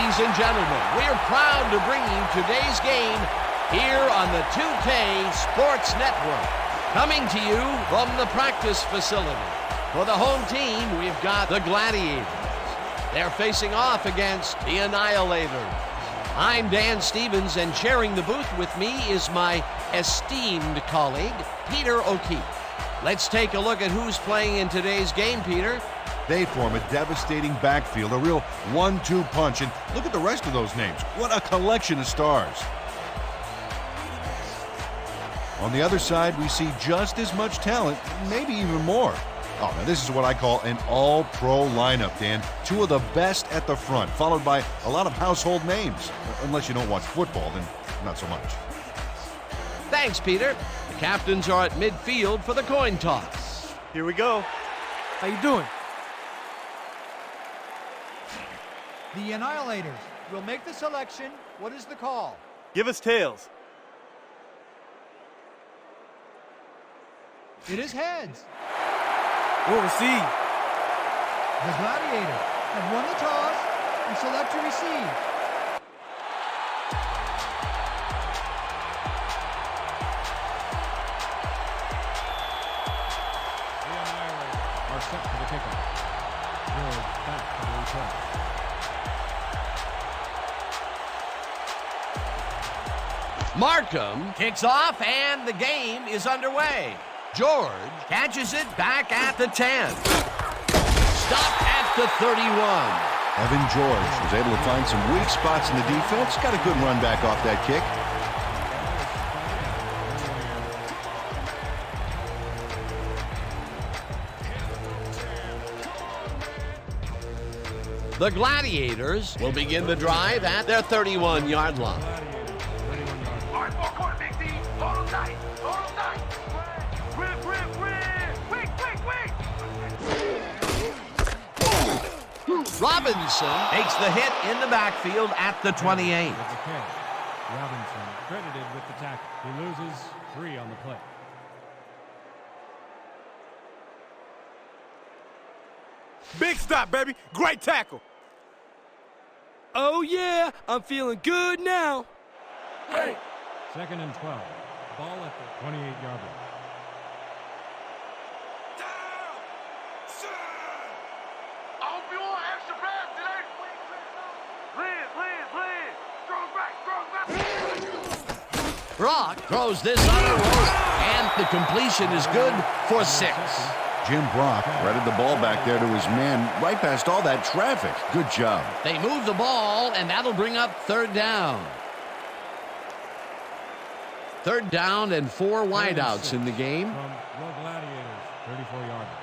Ladies and gentlemen, we are proud to bring you today's game here on the 2K Sports Network. Coming to you from the practice facility. For the home team, we've got the Gladiators. They're facing off against the Annihilators. I'm Dan Stevens, and sharing the booth with me is my esteemed colleague, Peter O'Keefe. Let's take a look at who's playing in today's game, Peter. They form a devastating backfield, a real 1-2 punch, and look at the rest of those names. What a collection of stars. On the other side, we see just as much talent, maybe even more. Oh, now this is what I call an all-pro lineup, Dan. Two of the best at the front, followed by a lot of household names. Unless you don't watch football, then not so much. Thanks, Peter. The captains are at midfield for the coin toss. Here we go. How you doing? The Annihilators will make the selection. What is the call? Give us tails. It is heads. We'll receive. The Gladiators have won the toss and select to receive. The Annihilators are set for the kickoff. George back for the return. Markham kicks off, and the game is underway. George catches it back at the 10. Stopped at the 31. Evan George was able to find some weak spots in the defense. Got a good run back off that kick. The Gladiators will begin the drive at their 31-yard line. Robinson makes the hit in the backfield at the 28. Robinson credited with the tackle. He loses 3 on the play. Big stop, baby. Great tackle. Oh, yeah. I'm feeling good now. Hey. 2nd and 12. Ball at the 28-yard line. Brock throws this on a rope, and the completion is good for 6. Jim Brock threaded the ball back there to his man right past all that traffic. Good job. They move the ball, and that'll bring up 3rd down. 3rd down and 4 wideouts in the game. From the Gladiators, 34-yard line.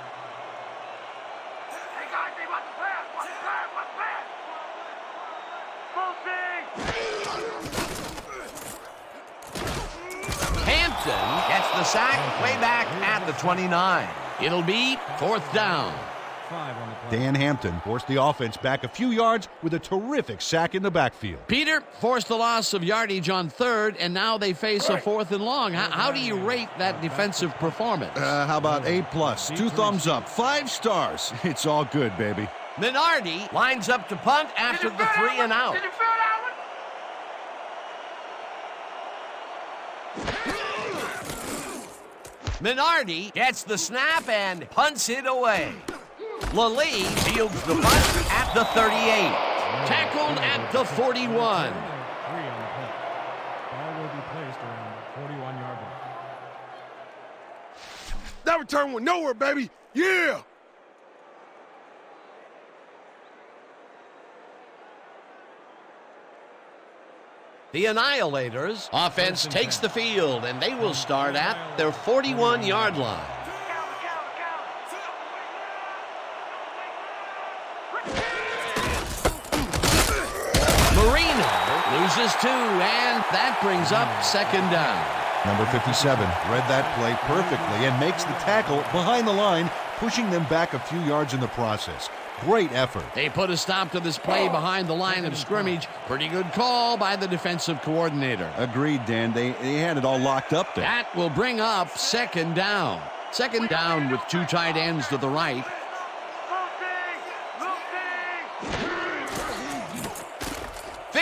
Hampton gets the sack way back at the 29. It'll be 4th down. 5 on the play. Dan Hampton forced the offense back a few yards with a terrific sack in the backfield. Peter forced the loss of yardage on 3rd, and now they face a 4th and long. How do you rate that defensive performance? How about A+, 2 thumbs up, 5 stars. It's all good, baby. Minardi lines up to punt after the 3 and out. Did you feel that one? Minardi gets the snap and punts it away. Lally fields the punt at the 38. Tackled at the 41. 3 on the play. Ball will be placed around the 41-yard line. That return went nowhere, baby. Yeah. The Annihilators offense takes the field, and they will start at their 41-yard line. Marino loses 2, and that brings up 2nd down. Number 57 read that play perfectly and makes the tackle behind the line, pushing them back a few yards in the process. Great effort. They put a stop to this play behind the line of scrimmage. Pretty good call by the defensive coordinator. Agreed, Dan. They had it all locked up there. That will bring up 2nd down. 2nd down with 2 tight ends to the right.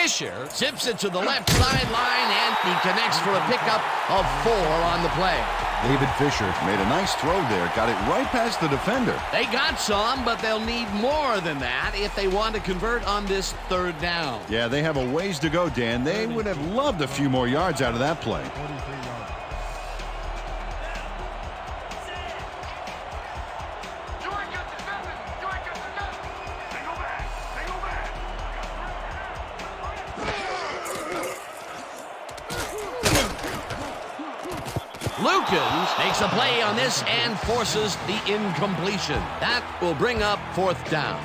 Fisher zips it to the left sideline, and he connects for a pickup of 4 on the play. David Fisher made a nice throw there, got it right past the defender. They got some, but they'll need more than that if they want to convert on this 3rd down. Yeah, they have a ways to go, Dan. They would have loved a few more yards out of that play. 43 yards. Lukens makes a play on this and forces the incompletion. That will bring up 4th down.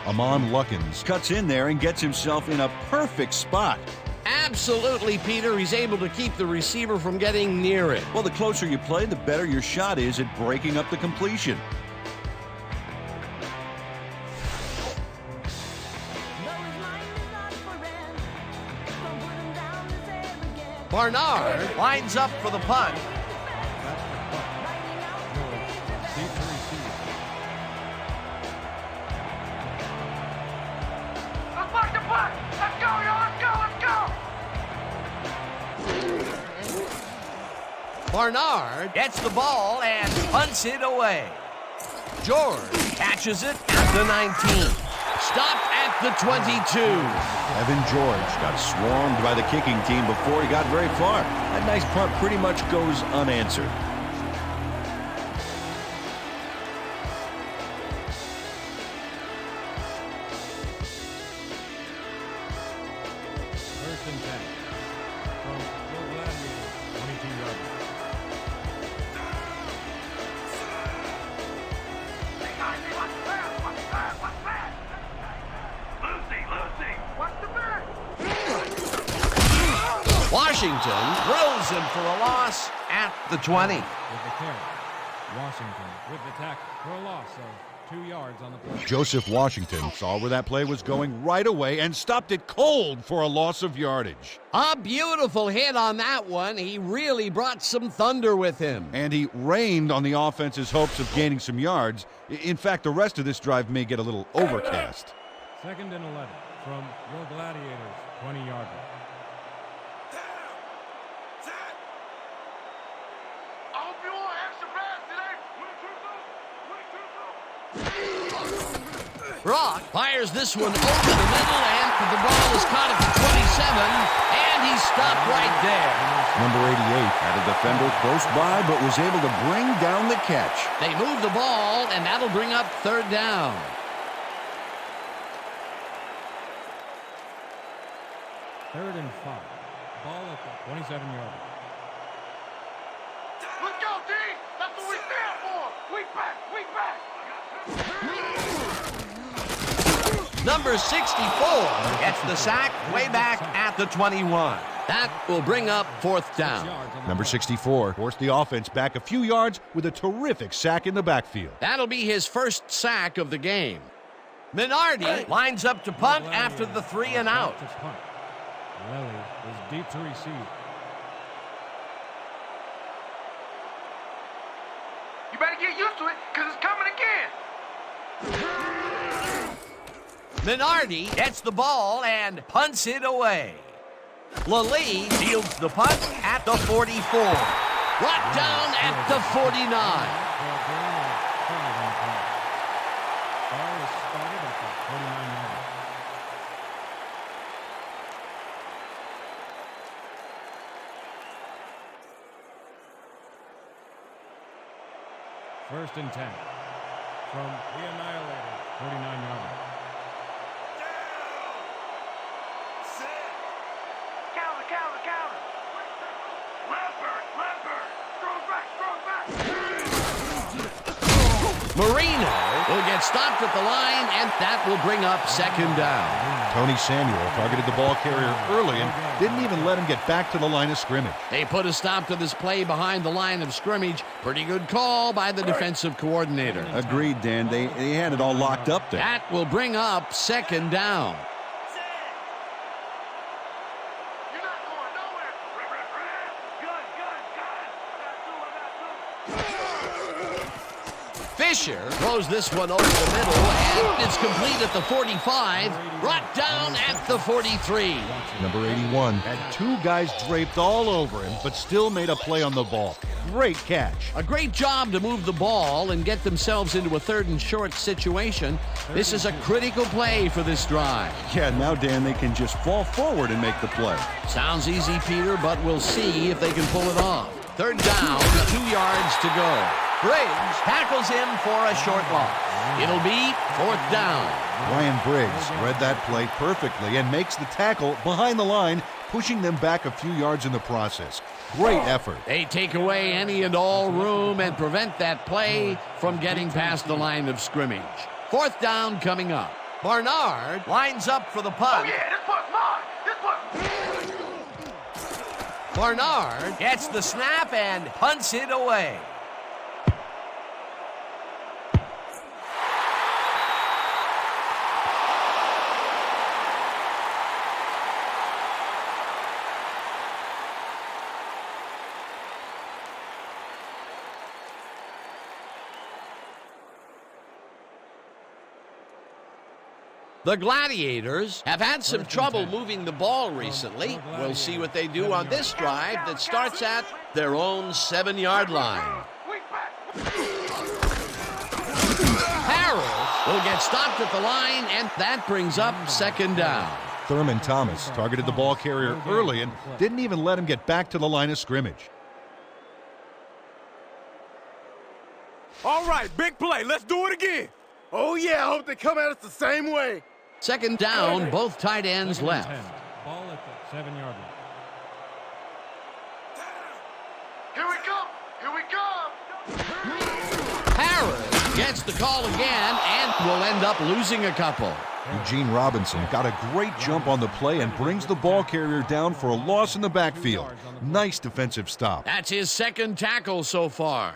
Amon Lukens cuts in there and gets himself in a perfect spot. Absolutely, Peter. He's able to keep the receiver from getting near it. Well, the closer you play, the better your shot is at breaking up the completion. Barnard lines up for the punt. Deep to receive. Let's block the punt. Let's go, y'all. Let's go. Barnard gets the ball and punts it away. George catches it at the 19. Stopped at the 22. Evan George got swarmed by the kicking team before he got very far. That nice punt pretty much goes unanswered. First and 10. From Your Gladiators, 22 yards. Washington throws him for a loss at the 20. With the carry. Washington with the tackle for a loss of 2 yards on the play. Joseph Washington saw where that play was going right away and stopped it cold for a loss of yardage. A beautiful hit on that one. He really brought some thunder with him. And he rained on the offense's hopes of gaining some yards. In fact, the rest of this drive may get a little overcast. 2nd and 11 from Your Gladiators, 20-yard line. Brock fires this one over the middle, and the ball is caught at the 27, and he's stopped right there. Number 88 had a defender close by, but was able to bring down the catch. They move the ball, and that'll bring up 3rd down. Third and 5. Ball at the 27-yard line. Let's go, D. That's what we stand for. We back. Number 64 gets the sack way back at the 21. That will bring up 4th down. Number 64 forced the offense back a few yards with a terrific sack in the backfield. That'll be his first sack of the game. Minardi lines up to punt after the 3 and out. Lilly is deep to receive. You better get used to it, because it's coming again. Minardi gets the ball and punts it away. Lilly fields the punt at the 44. Brought down at the 49. Ball is started at the 49-yard line. First and 10 from the Annihilator, 49-yard line. Counter. Lambert. Strong back. Marino will get stopped at the line, and that will bring up 2nd down. Tony Samuel targeted the ball carrier early and didn't even let him get back to the line of scrimmage. They put a stop to this play behind the line of scrimmage. Pretty good call by the defensive coordinator. Agreed, Dan. They had it all locked up there. That will bring up 2nd down. You're not going nowhere. Gun. pressure. Throws this one over the middle, and it's complete at the 45. Brought down at the 43. Number 81 had two guys draped all over him, but still made a play on the ball. Great catch. A great job to move the ball and get themselves into a 3rd and short situation. This is a critical play for this drive. Yeah, now, Dan, they can just fall forward and make the play. Sounds easy, Peter, but we'll see if they can pull it off. 3rd down, 2 yards to go. Briggs tackles him for a short loss. It'll be 4th down. Ryan Briggs read that play perfectly and makes the tackle behind the line, pushing them back a few yards in the process. Great effort. They take away any and all room and prevent that play from getting past the line of scrimmage. 4th down coming up. Barnard lines up for the Oh, punt. yeah, this one's mine. This one's... Barnard gets the snap and punts it away. The Gladiators have had some trouble moving the ball recently. We'll see what they do on this drive that starts at their own 7-yard line. Harrell will get stopped at the line, and that brings up 2nd down. Thurman Thomas targeted the ball carrier early and didn't even let him get back to the line of scrimmage. All right, big play. Let's do it again. Oh, yeah, I hope they come at us the same way. 2nd down, both tight ends left. Ball at the 7-yard line. Here we come. Here we come. Harris gets the call again and will end up losing a couple. Eugene Robinson got a great jump on the play and brings the ball carrier down for a loss in the backfield. Nice defensive stop. That's his 2nd tackle so far.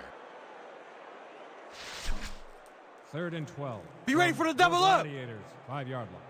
3rd and 12. Be ready for the double up. Gladiators, 5-yard line.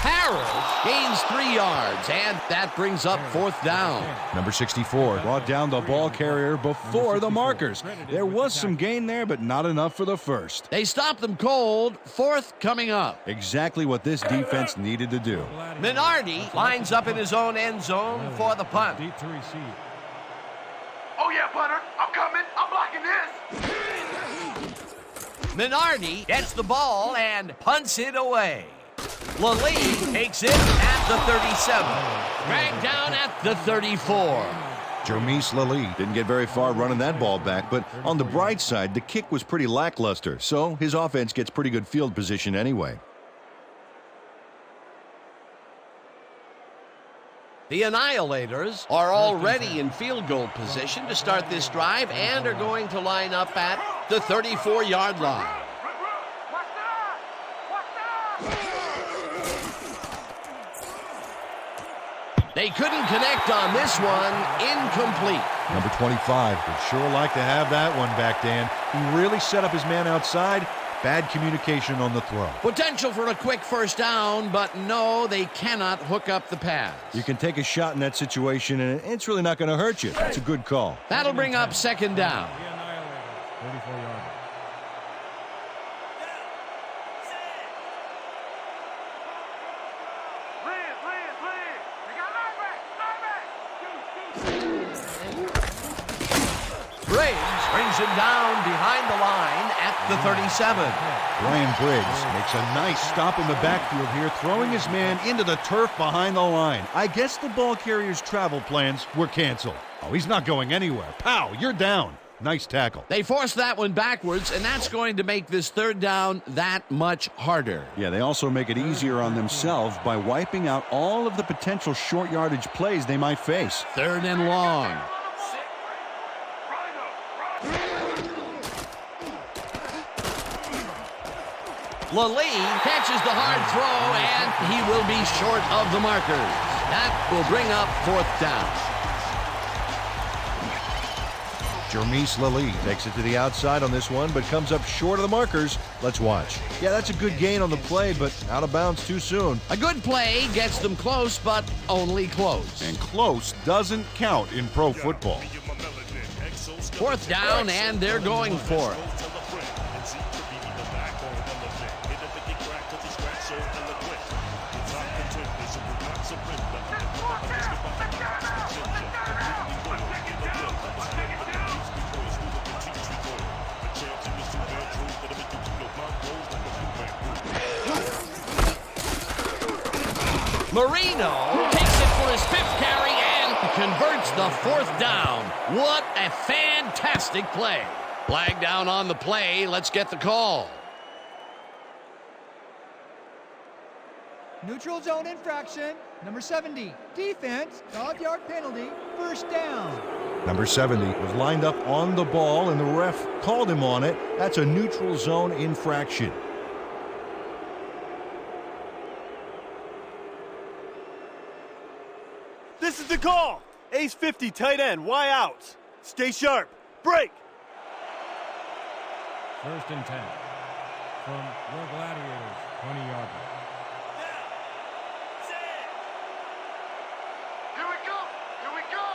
Harris gains 3 yards, and that brings up 4th down. Number 64 brought down the ball carrier before the markers. There was some gain there, but not enough for the first. They stop them cold. 4th coming up. Exactly what this defense needed to do. Minardi lines up in his own end zone for the punt. Deep to receive. Oh, yeah, punter. I'm coming. I'm blocking this. Minardi gets the ball and punts it away. Lally takes it at the 37. Dragged down at the 34. Jomise Lally didn't get very far running that ball back, but on the bright side, the kick was pretty lackluster, so his offense gets pretty good field position anyway. The Annihilators are already in field goal position to start this drive and are going to line up at the 34-yard line. Watch that. Watch that. They couldn't connect on this one. Incomplete. Number 25 would sure like to have that one back, Dan. He really set up his man outside. Bad communication on the throw. Potential for a quick 1st down, but no, they cannot hook up the pass. You can take a shot in that situation, and it's really not going to hurt you. It's a good call. That'll bring up 2nd down. The Annihilators, 34-yard line. Liz. We got lineback. Briggs brings him down behind the line at the 37. Ryan Briggs makes a nice stop in the backfield here, throwing his man into the turf behind the line. I guess the ball carrier's travel plans were canceled. Oh, he's not going anywhere. Pow, you're down. Nice tackle. They force that one backwards, and that's going to make this 3rd down that much harder. Yeah, they also make it easier on themselves by wiping out all of the potential short yardage plays they might face. 3rd and long. Lally catches the hard throw, and he will be short of the markers. That will bring up 4th down. Jermise Lilly takes it to the outside on this one, but comes up short of the markers. Let's watch. Yeah, that's a good gain on the play, but out of bounds too soon. A good play gets them close, but only close. And close doesn't count in pro football. 4th down, and they're going for it. Marino takes it for his 5th carry and converts the 4th down. What a fantastic play. Flag down on the play. Let's get the call. Neutral zone infraction. Number 70. Defense. 5-yard penalty. 1st down. Number 70 was lined up on the ball, and the ref called him on it. That's a neutral zone infraction. This is the call. Ace 50, tight end, Y out. Stay sharp. Break. 1st and 10 from your Gladiators, 20-yard line. Here we go. Here we go.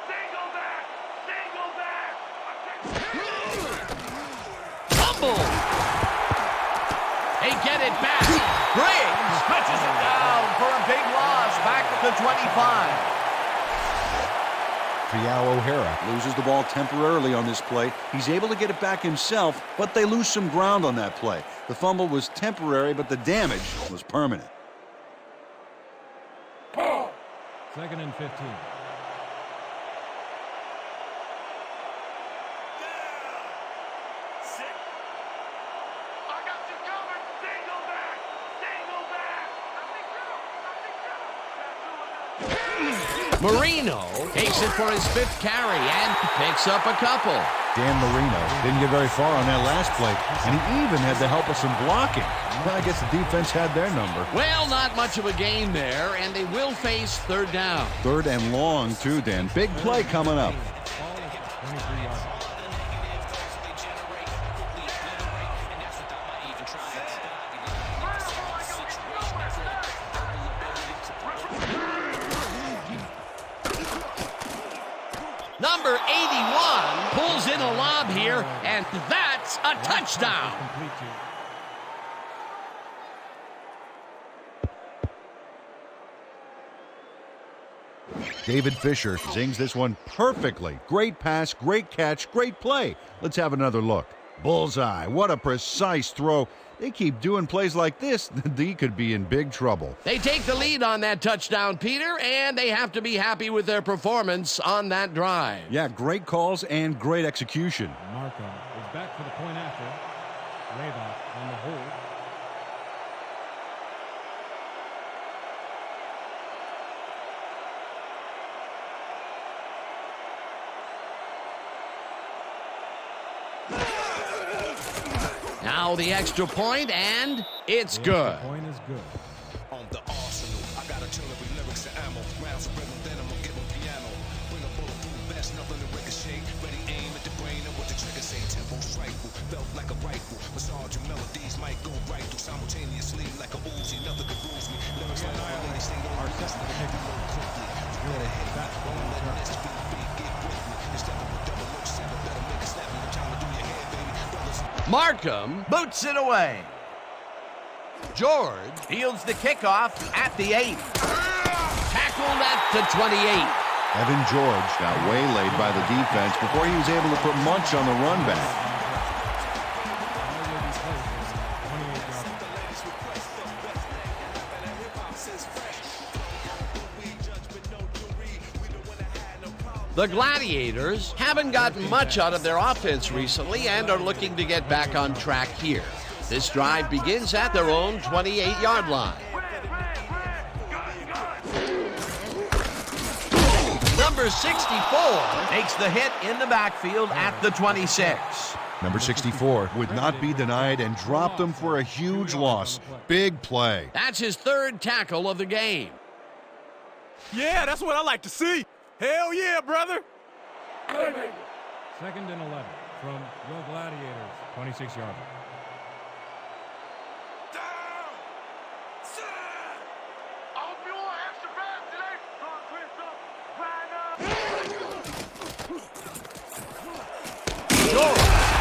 Single back. Single back. Fumble. They get it back. Briggs touches it down for a big loss back at the 25. Fial O'Hara loses the ball temporarily on this play. He's able to get it back himself, but they lose some ground on that play. The fumble was temporary, but the damage was permanent. 2nd and 15. I got you covered. Single back. Single back. Marino takes it for his 5th carry and picks up a couple. Dan Marino didn't get very far on that last play, and he even had the help of some blocking. Well, I guess the defense had their number. Well, not much of a gain there, and they will face 3rd down. 3rd and long, too, Dan. Big play coming up. Ball is at 23 yards. Number 81 pulls in a lob here, and that's a touchdown. Complete to David Fisher zings this one perfectly. Great pass, great catch, great play. Let's have another look. Bullseye. What a precise throw. They keep doing plays like this, they could be in big trouble. They take the lead on that touchdown, Peter, and they have to be happy with their performance on that drive. Yeah, great calls and great execution. Markham is back for the point after. Layback on the hold. Now the extra point, and it's good. The point is good. On the arsenal, I got artillery, lyrics, and ammo. Rounds of rhythm, then I'm gonna give them piano. Bring a bulletproof vest, nothing to ricochet. Ready, aim at the brain, and what the trigger say. Tempo strifle, felt like a rifle. Massage your melodies might go right through simultaneously like a Uzi. Nothing could bruise me. Lyrics like a lady, stay on the best of the quickly. Spread ahead, back, let the next beat, get with me. Instead of a double look, seven, better make it snap. No time to do your head, baby. Brothers. Markham boots it away. George fields the kickoff at the 8. Tackled at the 28. Evan George got waylaid by the defense before he was able to put much on the run back. The Gladiators haven't gotten much out of their offense recently and are looking to get back on track here. This drive begins at their own 28-yard line. Number 64 takes the hit in the backfield at the 26. Number 64 would not be denied and dropped him for a huge loss. Big play. That's his 3rd tackle of the game. Yeah, that's what I like to see. Hell yeah, brother. Second and 11 from your Gladiators, 26-yard.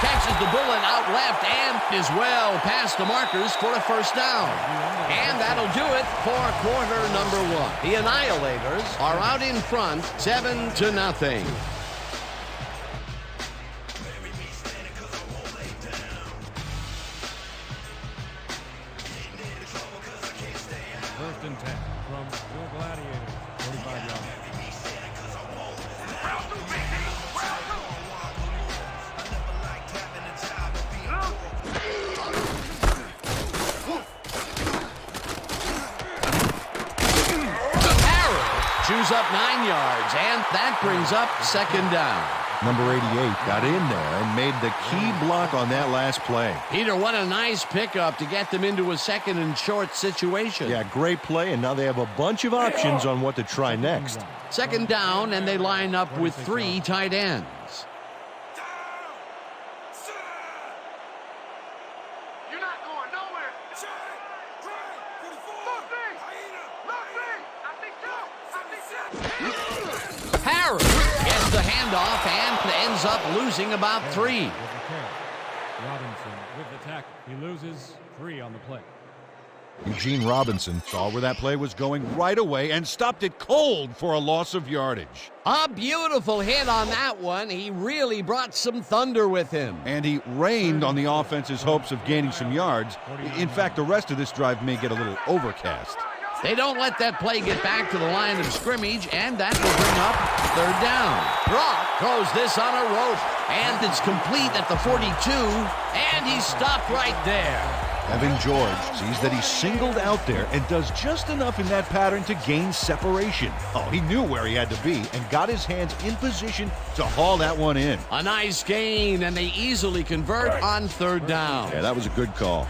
Catches the bullet out left and is well past the markers for a first down. And that'll do it for quarter number one. The Annihilators are out in front, 7-0. First and 10 from your Gladiators, 45 yards. Chews up 9 yards, and that brings up second down. Number 88 got in there and made the key block on that last play. Peter, what a nice pickup to get them into a second and short situation. Yeah, great play, and now they have a bunch of options on what to try next. Second down, and they line up with 3 tight ends. You're not going nowhere. Harris gets the handoff and ends up losing about 3. Robinson with the tackle. He loses 3 on the play. Eugene Robinson saw where that play was going right away and stopped it cold for a loss of yardage. A beautiful hit on that one. He really brought some thunder with him. And he rained on the offense's hopes of gaining some yards. In fact, the rest of this drive may get a little overcast. They don't let that play get back to the line of scrimmage, and that will bring up third down. Brock throws this on a rope, and it's complete at the 42, and he's stopped right there. Evan George sees that he's singled out there and does just enough in that pattern to gain separation. Oh, he knew where he had to be and got his hands in position to haul that one in. A nice gain, and they easily convert on third down. Yeah, that was a good call.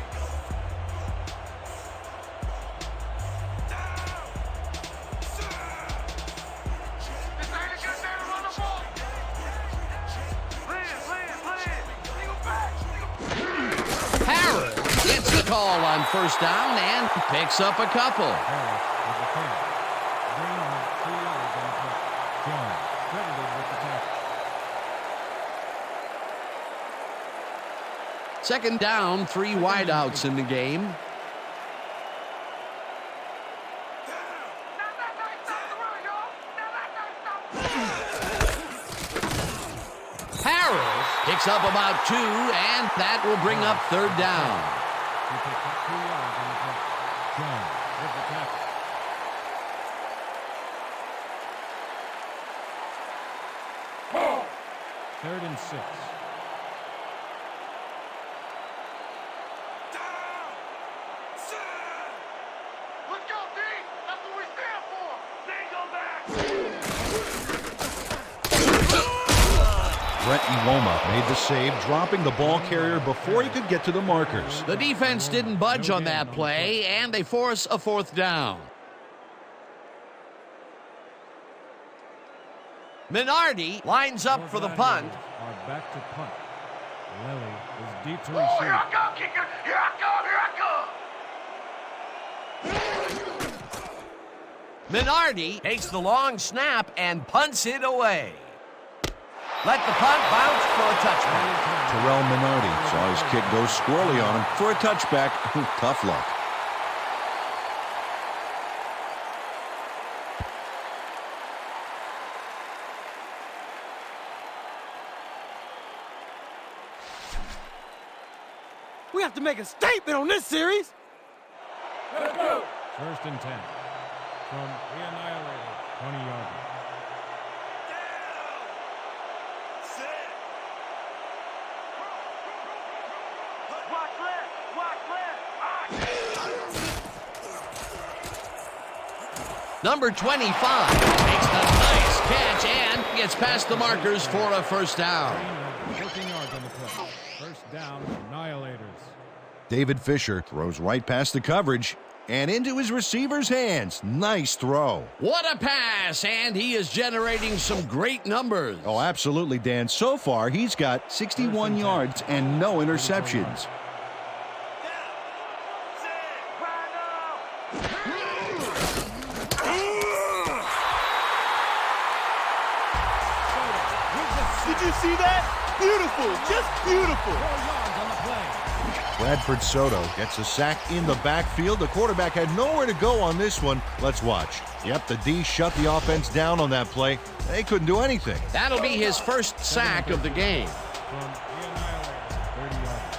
Call on first down and picks up a couple. Harris with the carry. Green has 2 yards on the play. Jones credited with the tackle. Second down, 3 wideouts in the game. Harris picks up about 2, and that will bring up third down. He picked up 2 yards on the play. Jones with the tackle. Third and 6. Let's go, D. That's what we stand for. They go back. Brett Iwoma made the save, dropping the ball carrier before he could get to the markers. The defense didn't budge on that play, and they force a fourth down. Minardi lines up for the punt. Are back to punt. Lilly is deep to Oh, here receive. I come, kicker. Here I come. Minardi takes the long snap and punts it away. Let the punt bounce for a touchback. Terrell Minardi saw his kick go squirrely on him for a touchback. Tough luck. We have to make a statement on this series. First and 10 from the Annihilators, 20 yards. Number 25 makes a nice catch and gets past the markers for a first down. 14 yards on the play. First down, Annihilators. David Fisher throws right past the coverage And into his receiver's hands. Nice throw. What a pass, and he is generating some great numbers. Oh, absolutely, Dan. So far, he's got 61 yards and no interceptions. Did you see that? Beautiful, just beautiful. 4 yards on the play. Bradford Soto gets a sack in the backfield. The quarterback had nowhere to go on this one. Let's watch. Yep, the D shut the offense down on that play. They couldn't do anything. That'll be his first sack of the game. From the Annihilator, 30 yards.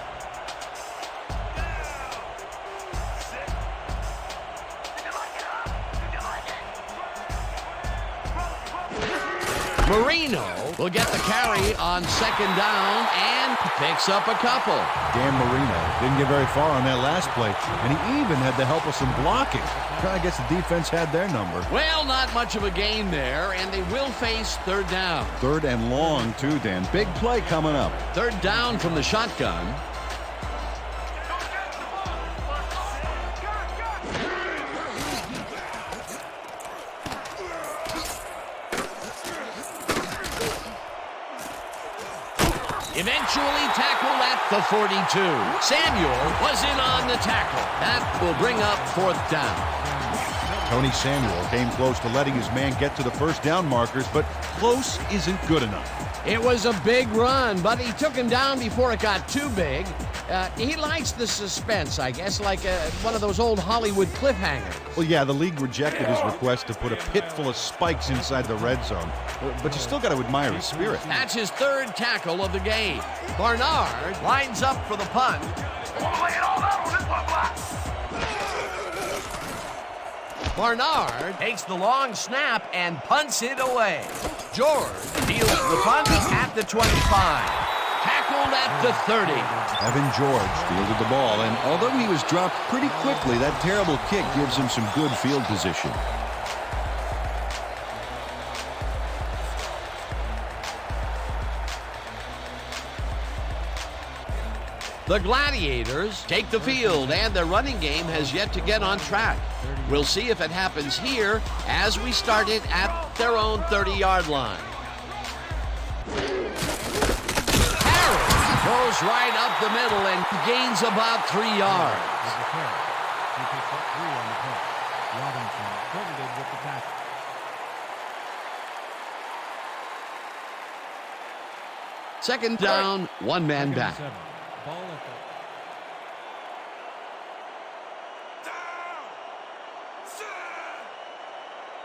Marino will get the carry on second down and picks up a couple. Dan Marino didn't get very far on that last play, and he even had the help of some blocking. I guess the defense had their number. Well, not much of a gain there, and they will face third down. Third and long, too, Dan. Big play coming up. Third down from the shotgun. Eventually tackled at the 42. Samuel was in on the tackle. That will bring up fourth down. Tony Samuel came close to letting his man get to the first down markers, but close isn't good enough. It was a big run, but he took him down before it got too big. He likes the suspense, I guess, like one of those old Hollywood cliffhangers. Well, yeah, the league rejected his request to put a pit full of spikes inside the red zone, but you still got to admire his spirit. That's his third tackle of the game. Barnard lines up for the punt. Barnard takes the long snap and punts it away. George fields the punt at the 25. Tackled at the 30. Evan George fielded the ball, and although he was dropped pretty quickly, that terrible kick gives him some good field position. The Gladiators take the field, and their running game has yet to get on track. We'll see if it happens here as we start it at their own 30-yard line. Harris goes right up the middle and gains about 3 yards. He picks up 3 on the play. Robinson credited with the tackle. Second down, one man back. 7. Ball at the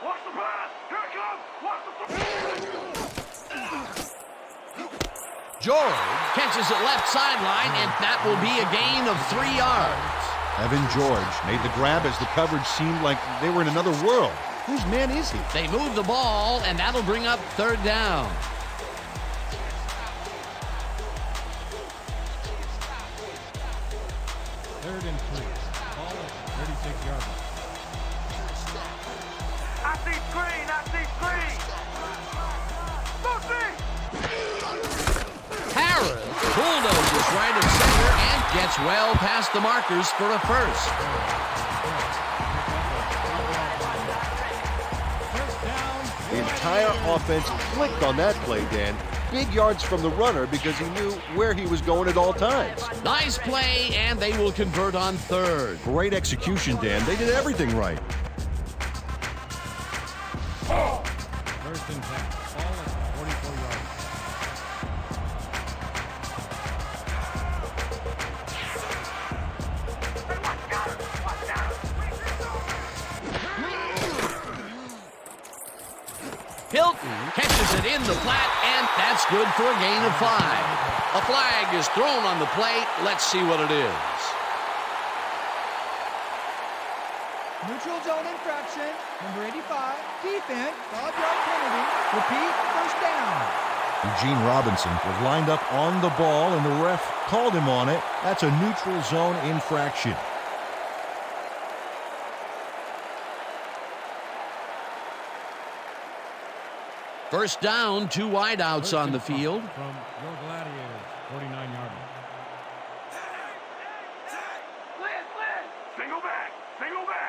Watch the pass! Here it comes! Watch the George catches it left sideline, and that will be a gain of 3 yards. Evan George made the grab as the coverage seemed like they were in another world. Whose man is he? They move the ball, and that'll bring up third down. third and 3. Ball at the 36-yard line. I see screen! I see screen! Lucy! Harris bulldozes right of center and gets well past the markers for a first. The entire offense clicked on that play, Dan. Big yards from the runner because he knew where he was going at all times. Nice play, and they will convert on third. Great execution, Dan. They did everything right. First and 10. Ball at the 44-yard line. Hilton catches it in the flat, and that's good for a gain of 5. A flag is thrown on the play. Let's see what it is. Neutral zone infraction, number 85, defense, 5-yard penalty. Repeat, first down. Eugene Robinson was lined up on the ball, and the ref called him on it. That's a neutral zone infraction. First down, 2 wideouts on the field. From your Gladiators, 49-yard line. Single back! Single back!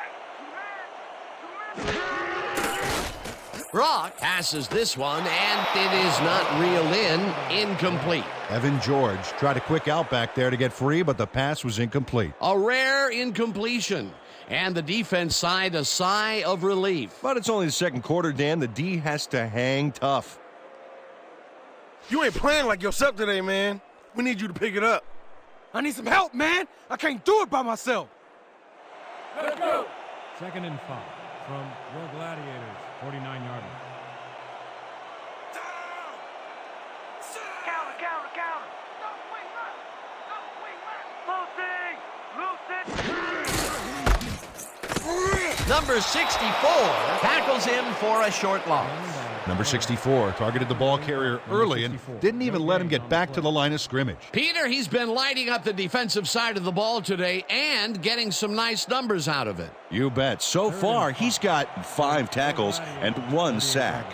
Brock passes this one, and it is not reeled in. Incomplete. Evan George tried a quick out back there to get free, but the pass was incomplete. A rare incompletion. And the defense sighed a sigh of relief. But it's only the second quarter, Dan. The D has to hang tough. You ain't playing like yourself today, man. We need you to pick it up. I need some help, man. I can't do it by myself. Let's go. 2nd and 5 from your Gladiators, 49-yard line. Counter. Loose it. Number 64 tackles him for a short loss. Number 64 targeted the ball carrier early and didn't even let him get back to the line of scrimmage. Peter, he's been lighting up the defensive side of the ball today and getting some nice numbers out of it. You bet. So far, he's got 5 tackles and 1 sack.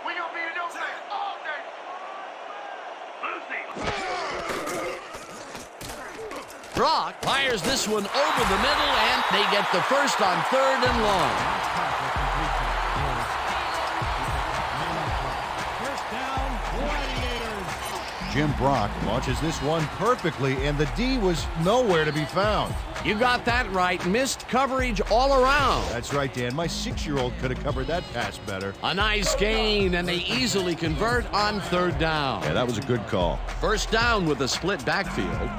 We gonna be in your face all day. Lucy. Brock fires this one over the middle, and they get the first on 3rd and long. First down, Gladiators. Jim Brock launches this one perfectly, and the D was nowhere to be found. You got that right. Missed coverage all around. That's right, Dan. My 6-year-old could have covered that pass better. A nice gain, and they easily convert on 3rd down. Yeah, that was a good call. First down with a split backfield.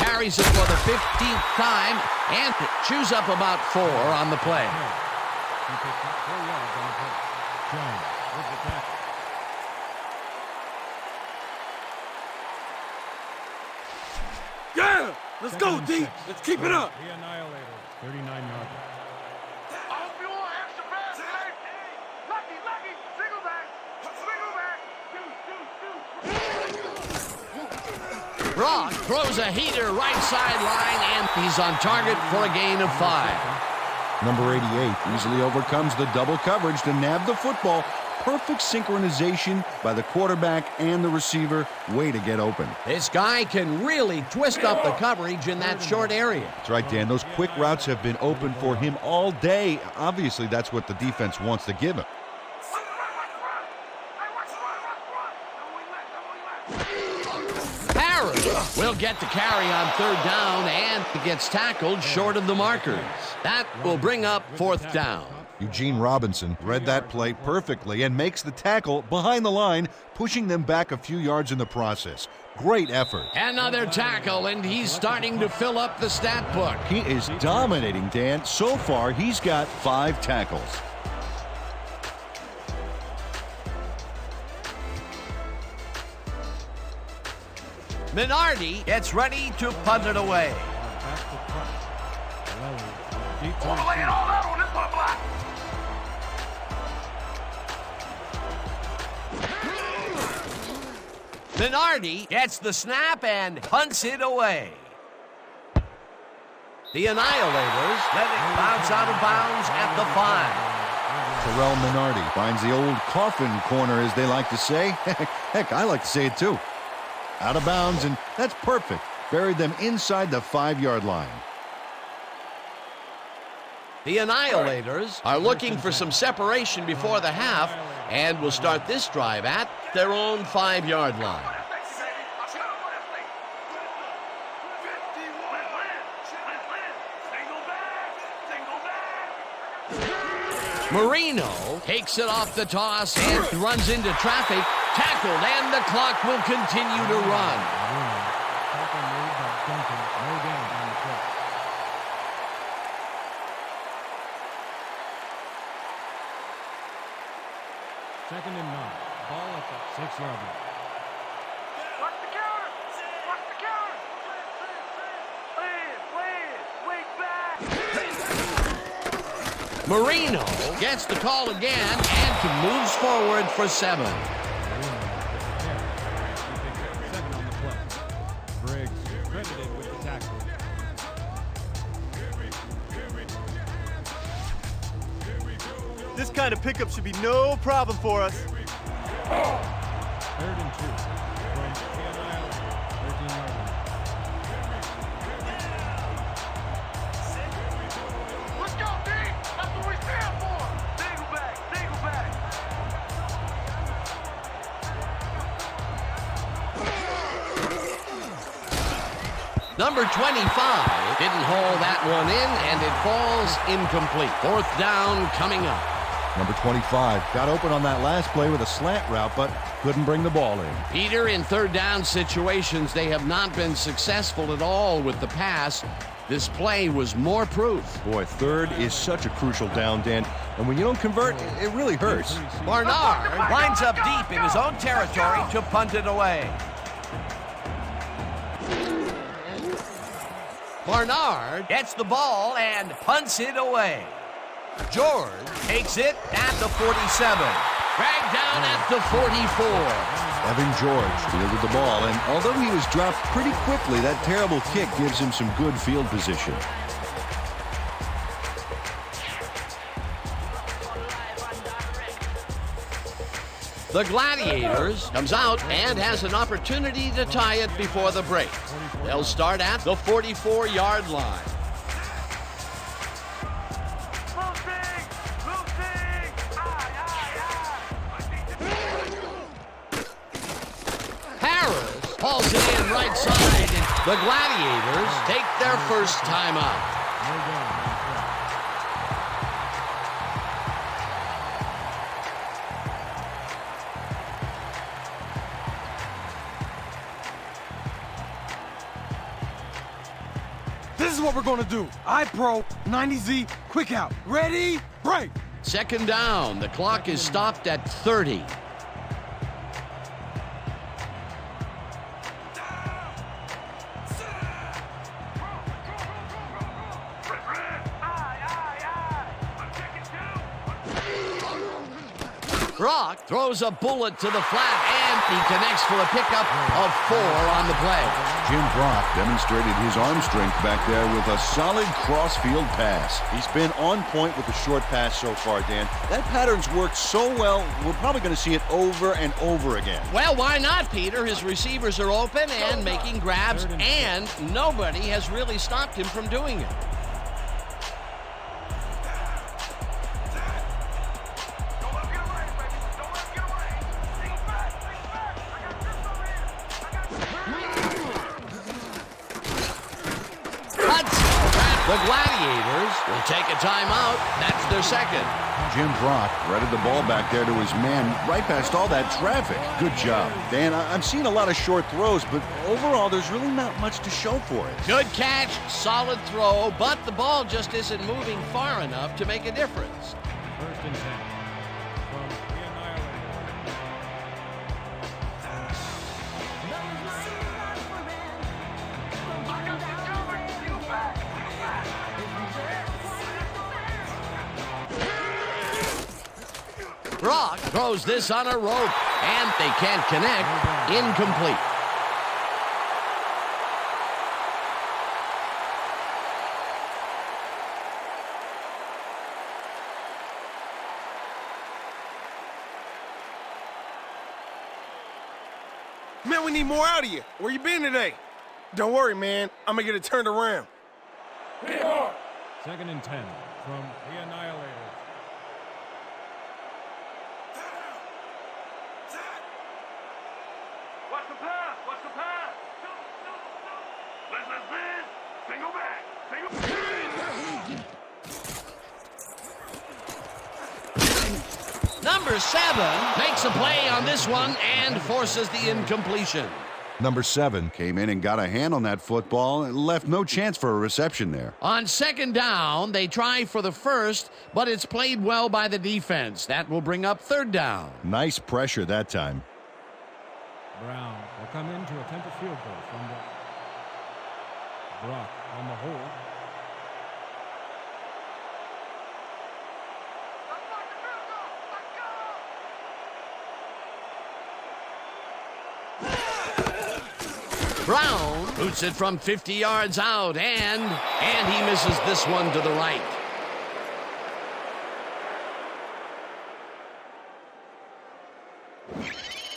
Carries it for the 15th time and chews up about 4 on the play. He picked up 4 yards on the play. Jones with the tackle. Yeah! Let's go, D. Let's keep it up. The Annihilators, 39-yard line. I hope you want extra pass, man. Lucky. Single back. Brock throws a heater right sideline, and he's on target for a gain of 5. Number 88 easily overcomes the double coverage to nab the football. Perfect synchronization by the quarterback and the receiver. Way to get open. This guy can really twist up the coverage in that short area. That's right, Dan. Those quick routes have been open for him all day. Obviously, that's what the defense wants to give him. Will get the carry on 3rd down, and gets tackled short of the markers. That will bring up 4th down. Eugene Robinson read that play perfectly and makes the tackle behind the line, pushing them back a few yards in the process. Great effort. Another tackle, and he's starting to fill up the stat book. He is dominating, Dan. So far, he's got 5 tackles. Minardi gets ready to punt it away. Want to lay it all out on this one, Black. Minardi gets the snap and punts it away. The Annihilators let it bounce out of bounds at the 5. Terrell Minardi finds the old coffin corner, as they like to say. Heck, I like to say it too. Out of bounds, and that's perfect. Buried them inside the 5-yard line. The Annihilators are looking for some separation before the half and will start this drive at their own 5-yard line. Marino takes it off the toss and runs into traffic. Tackled, and the clock will continue to run. Tackle made by Duncan. No gain on the play. Second and 9. Ball at the 6-yard line. Watch the counter. Play it. Wait back. Marino gets the call again and moves forward for 7. This kind of pickup should be no problem for us. 3rd and 2. Number 25 didn't haul that one in, and it falls incomplete. 4th down coming up. Number 25 got open on that last play with a slant route, but couldn't bring the ball in. Peter, in 3rd down situations, they have not been successful at all with the pass. This play was more proof. Boy, 3rd is such a crucial down, Dan. And when you don't convert, it really hurts. Barnard lines up deep in his own territory to punt it away. Barnard gets the ball and punts it away. George takes it at the 47. Dragged down at the 44. Evan George fielded the ball, and although he was dropped pretty quickly, that terrible kick gives him some good field position. The Gladiators comes out and has an opportunity to tie it before the break. They'll start at the 44-yard line. Harris hauls it in right side, and the Gladiators take their first time out. This is what we're gonna do. I-Pro, 90Z, quick out. Ready, break. 2nd down. The clock is stopped at 30. Brock throws a bullet to the flat, and he connects for a pickup of 4 on the play. Jim Brock demonstrated his arm strength back there with a solid cross-field pass. He's been on point with the short pass so far, Dan. That pattern's worked so well, we're probably going to see it over and over again. Well, why not, Peter? His receivers are open and making grabs, and nobody has really stopped him from doing it. The Gladiators will take a timeout. That's their second. Jim Brock threaded the ball back there to his man right past all that traffic. Good job. Dan, I've seen a lot of short throws, but overall, there's really not much to show for it. Good catch, solid throw, but the ball just isn't moving far enough to make a difference. 1st and 10 from the Annihilator. Brock throws this on a rope, and they can't connect. Incomplete. Man, we need more out of you. Where you been today? Don't worry, man. I'm gonna get it turned around. 2nd and 10 from the Annihilators. What's the pass? What's the pass? Let's man. Single back. Number 7 makes a play on this one and forces the incompletion. Number 7 came in and got a hand on that football and left no chance for a reception there. On 2nd down, they try for the first, but it's played well by the defense. That will bring up 3rd down. Nice pressure that time. Brown will come in to attempt a field goal from the Brock on the hold. Brown boots it from 50 yards out, and he misses this one to the right.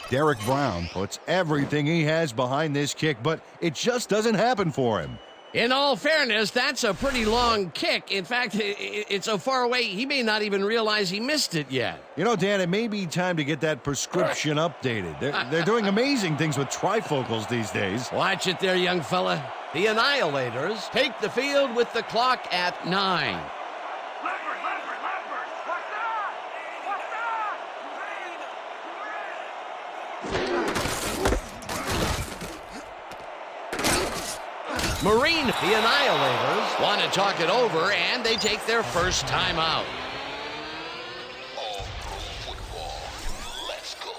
Derek Brown puts everything he has behind this kick, but it just doesn't happen for him. In all fairness, that's a pretty long kick. In fact, it's so far away, he may not even realize he missed it yet. You know, Dan, it may be time to get that prescription updated. They're doing amazing things with trifocals these days. Watch it there, young fella. The Annihilators take the field with the clock at 9. Marine, the Annihilators, want to talk it over, and they take their first time out. All pro football. Let's go.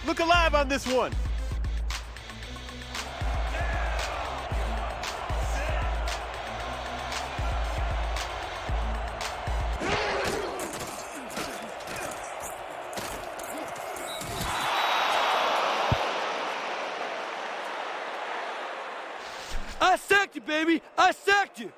Look alive on this one. I sacked you, baby. I sacked you.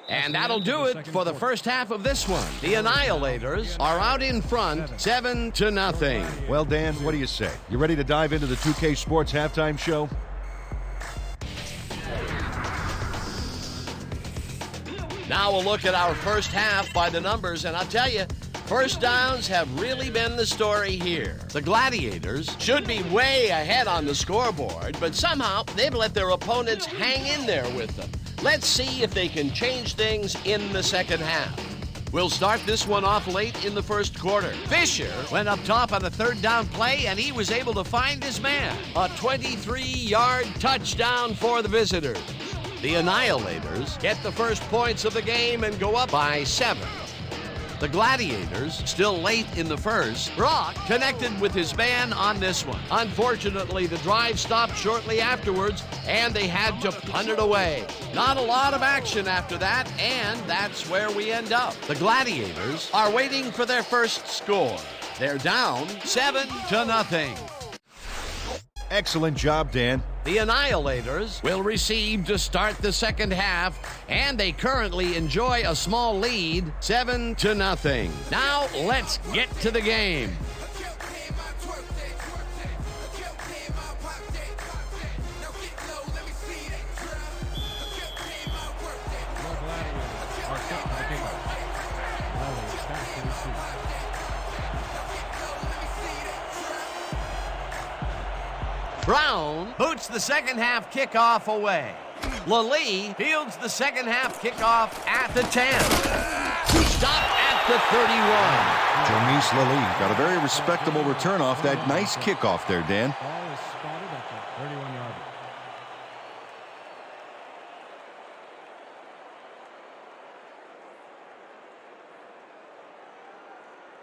And that'll do it for the first half of this one. The Annihilators are out in front, 7-0. Well, Dan, what do you say? You ready to dive into the 2K Sports halftime show? Now we'll look at our first half by the numbers, and I'll tell you, first downs have really been the story here. The Gladiators should be way ahead on the scoreboard, but somehow they've let their opponents hang in there with them. Let's see if they can change things in the second half. We'll start this one off late in the first quarter. Fisher went up top on a third down play, and he was able to find his man. A 23-yard touchdown for the visitors. The Annihilators get the first points of the game and go up by 7. The Gladiators, still late in the first, Brock connected with his man on this one. Unfortunately, the drive stopped shortly afterwards, and they had to punt it away. Not a lot of action after that, and that's where we end up. The Gladiators are waiting for their first score. They're down 7-0. Excellent job, Dan. The Annihilators will receive to start the second half, and they currently enjoy a small lead, 7-0. Now let's get to the game. Brown boots the second half kickoff away. Lally fields the second half kickoff at the 10. Stopped at the 31. Jomis Lally got a very respectable return off that nice kickoff there, Dan. Ball is spotted at the 31-yard line.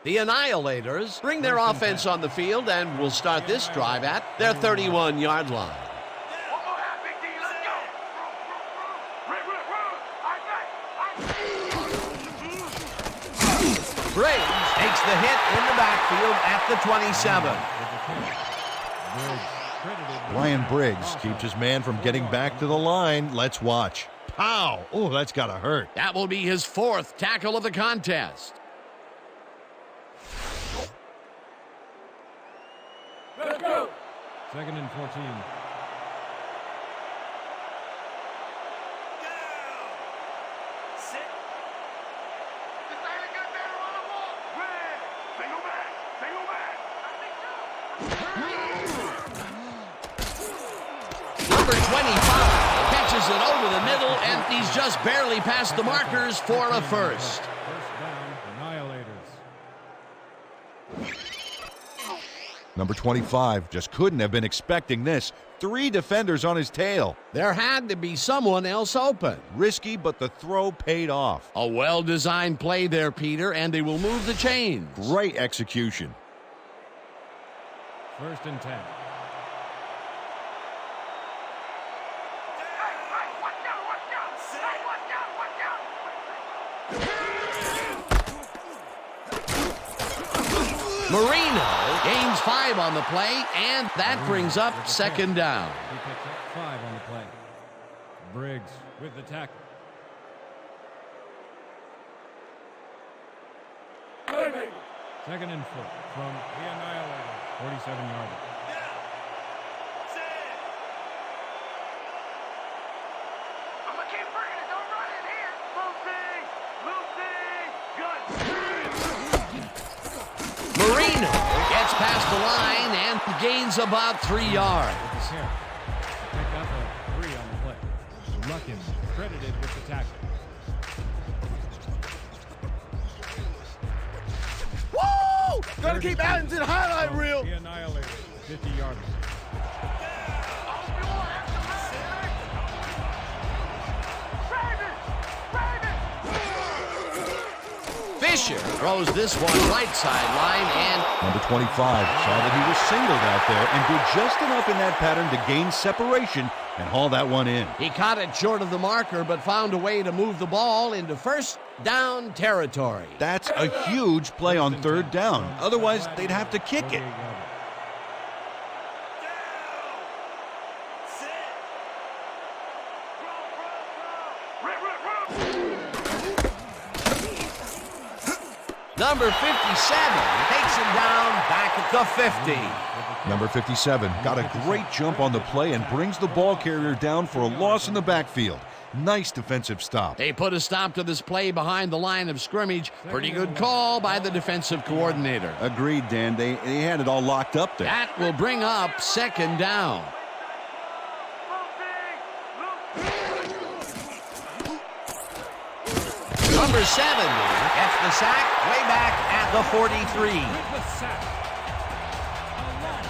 The Annihilators bring their offense on the field and will start this drive at their 31-yard line. One more half, Big D. Let's go. Briggs takes the hit in the backfield at the 27. Ryan Briggs keeps his man from getting back to the line. Let's watch. Pow! Oh, that's gotta hurt. That will be his 4th tackle of the contest. Let's go. 2nd and 14. Number 25 catches it over the middle, and he's just barely past the markers for a first. First down, Annihilators. Number 25 just couldn't have been expecting this. 3 defenders on his tail. There had to be someone else open. Risky, but the throw paid off. A well-designed play there, Peter, and they will move the chains. Great execution. 1st and 10. Marino gains 5 on the play, and that brings up second down. He picks up 5 on the play. Briggs with the tackle. Second and 4 from the Annihilator. 47-yarder. I'm gonna keep bringing it. Don't run in here. Lucy! Marino gets past the line and gains about 3 yards. With the carry. Picked up a 3 on the play. Luckin credited with the tackle. Woo! Gotta keep adding to the highlight reel. The Annihilator. 50-yarder. Fisher throws this one right sideline, and Number 25 saw that he was singled out there and did just enough in that pattern to gain separation and haul that one in. he caught it short of the marker but found a way to move the ball into first down territory. That's a huge play on third down. Otherwise, they'd have to kick it. 48-yarder. Number 57 takes him down back at the 50. Number 57 got a great jump on the play and brings the ball carrier down for a loss in the backfield. Nice defensive stop. They put a stop to this play behind the line of scrimmage. Pretty good call by the defensive coordinator. Agreed, Dan. They had it all locked up there. That will bring up second down. Number 70 gets the sack way back at the 43. The sack. A loss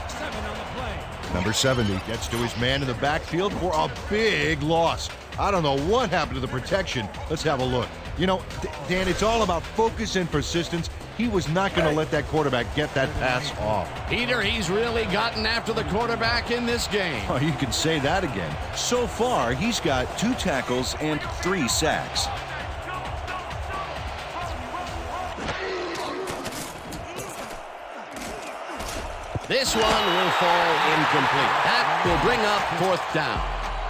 of 7 on the play. Number 70 gets to his man in the backfield for a big loss. I don't know what happened to the protection. Let's have a look. You know, Dan, it's all about focus and persistence. He was not going to let that quarterback get that pass off. Peter, he's really gotten after the quarterback in this game. Oh, you can say that again. So far, he's got 2 tackles and 3 sacks. This one will fall incomplete. That will bring up fourth down.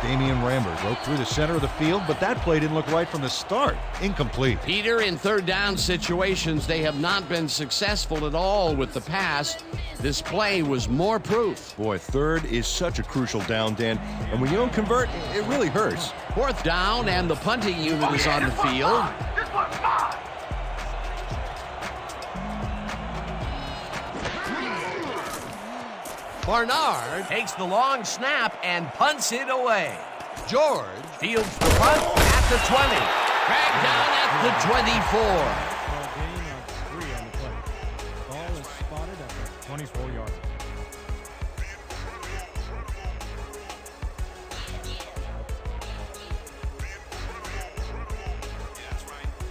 Damian Rambert broke through the center of the field, but that play didn't look right from the start. Incomplete. Peter, in third down situations, they have not been successful at all with the pass. This play was more proof. Boy, third is such a crucial down, Dan. And when you don't convert, it really hurts. Fourth down, and the punting unit is on the field. This one's mine. Barnard takes the long snap and punts it away. George fields the punt at the 20. Dragged down at the 24. A gain of 3 on the play. Ball is spotted at the 24-yard.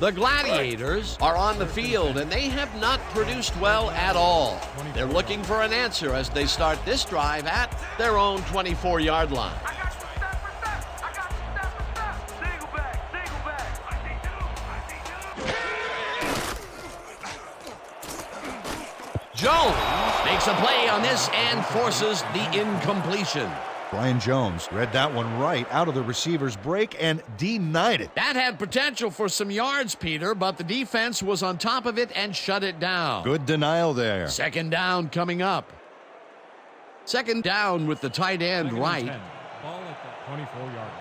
The Gladiators are on the field, and they have not produced well at all. They're looking for an answer as they start this drive at their own 24-yard line. I got you step for step. I got you step for step. Single back, single back. I see two. Jones makes a play on this and forces the incompletion. Brian Jones read that one right out of the receiver's break and denied it. That had potential for some yards, Peter, but the defense was on top of it and shut it down. Good denial there. Second down coming up. Second down with the tight end Second and right. 10. Ball at the 24-yard.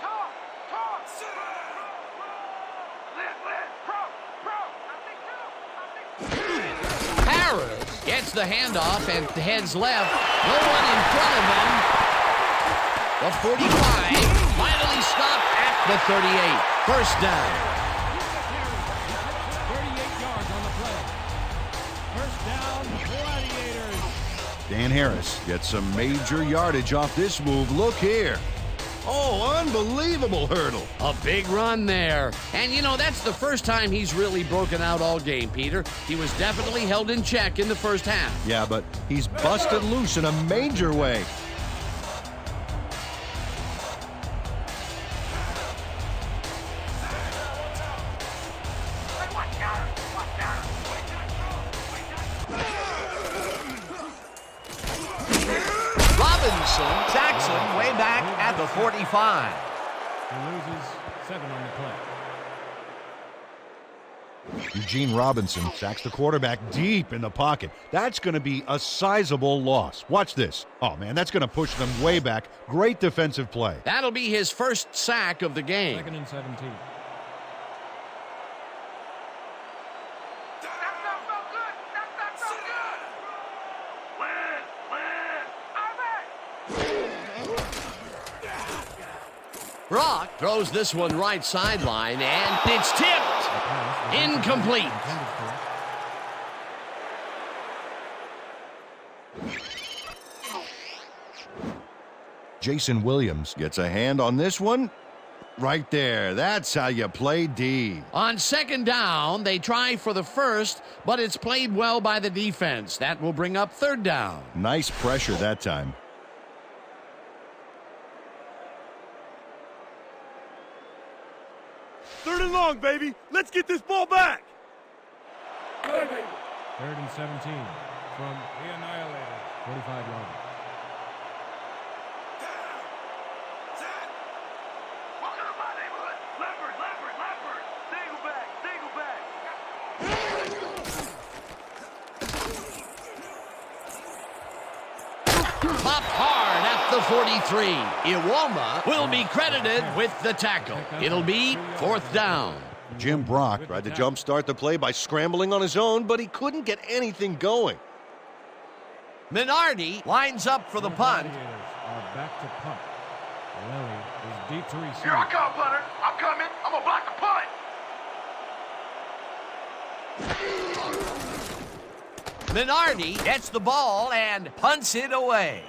Talk. Lit. Harris gets the handoff and heads left. No one in front of him. The 45 finally stopped at the 38. First down. 38 yards on the play. First down, Gladiators. Dan Harris gets some major yardage off this move. Look here. Oh, unbelievable hurdle. A big run there. And, you know, that's the first time he's really broken out all game, Peter. He was definitely held in check in the first half. Yeah, but he's busted loose in a major way. Robinson sacks him way back at the 45. He loses 7 on the play. Eugene Robinson sacks the quarterback deep in the pocket. That's going to be a sizable loss. Watch this. Oh, man, that's going to push them way back. Great defensive play. That'll be his first sack of the game. 2nd and 17. That's not so good. That's not so good. Brock throws this one right sideline, and it's tipped. Incomplete. Jason Williams gets a hand on this one. Right there. That's how you play D. On 2nd down, they try for the first, but it's played well by the defense. That will bring up 3rd down. Nice pressure that time. Third and long, baby. Let's get this ball back. 3rd and 17 from the Annihilators. 45-yard. Welcome to my neighborhood. Leopard, leopard, leopard. Single back, single back. Popped hard at the 43. Iwoma will be credited with the tackle. It'll be 4th down. Jim Brock tried to jumpstart the play by scrambling on his own, but he couldn't get anything going. Minardi lines up for the punt. Aviators are back to punt. Lely is deep to receive. Here I come, punter. I'm coming. I'm going to block the punt. Minardi gets the ball and punts it away.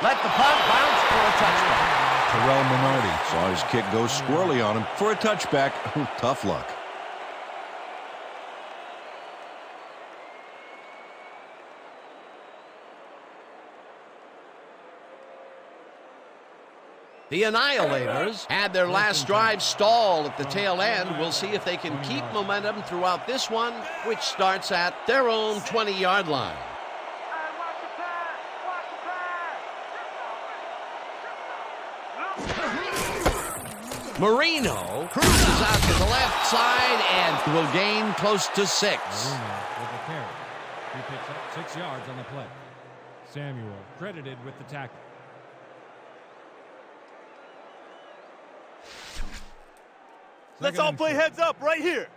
Let the punt bounce for a touchback. Terrell Minardi saw his kick go squirrely on him for a touchback. Tough luck. The Annihilators had their last drive stall at the tail end. We'll see if they can keep momentum throughout this one, which starts at their own 20-yard line. Marino cruises out to the left side and will gain close to 6. Marino with the carry. He picks up 6 yards on the play. Samuel credited with the tackle. Let's all play heads up right here.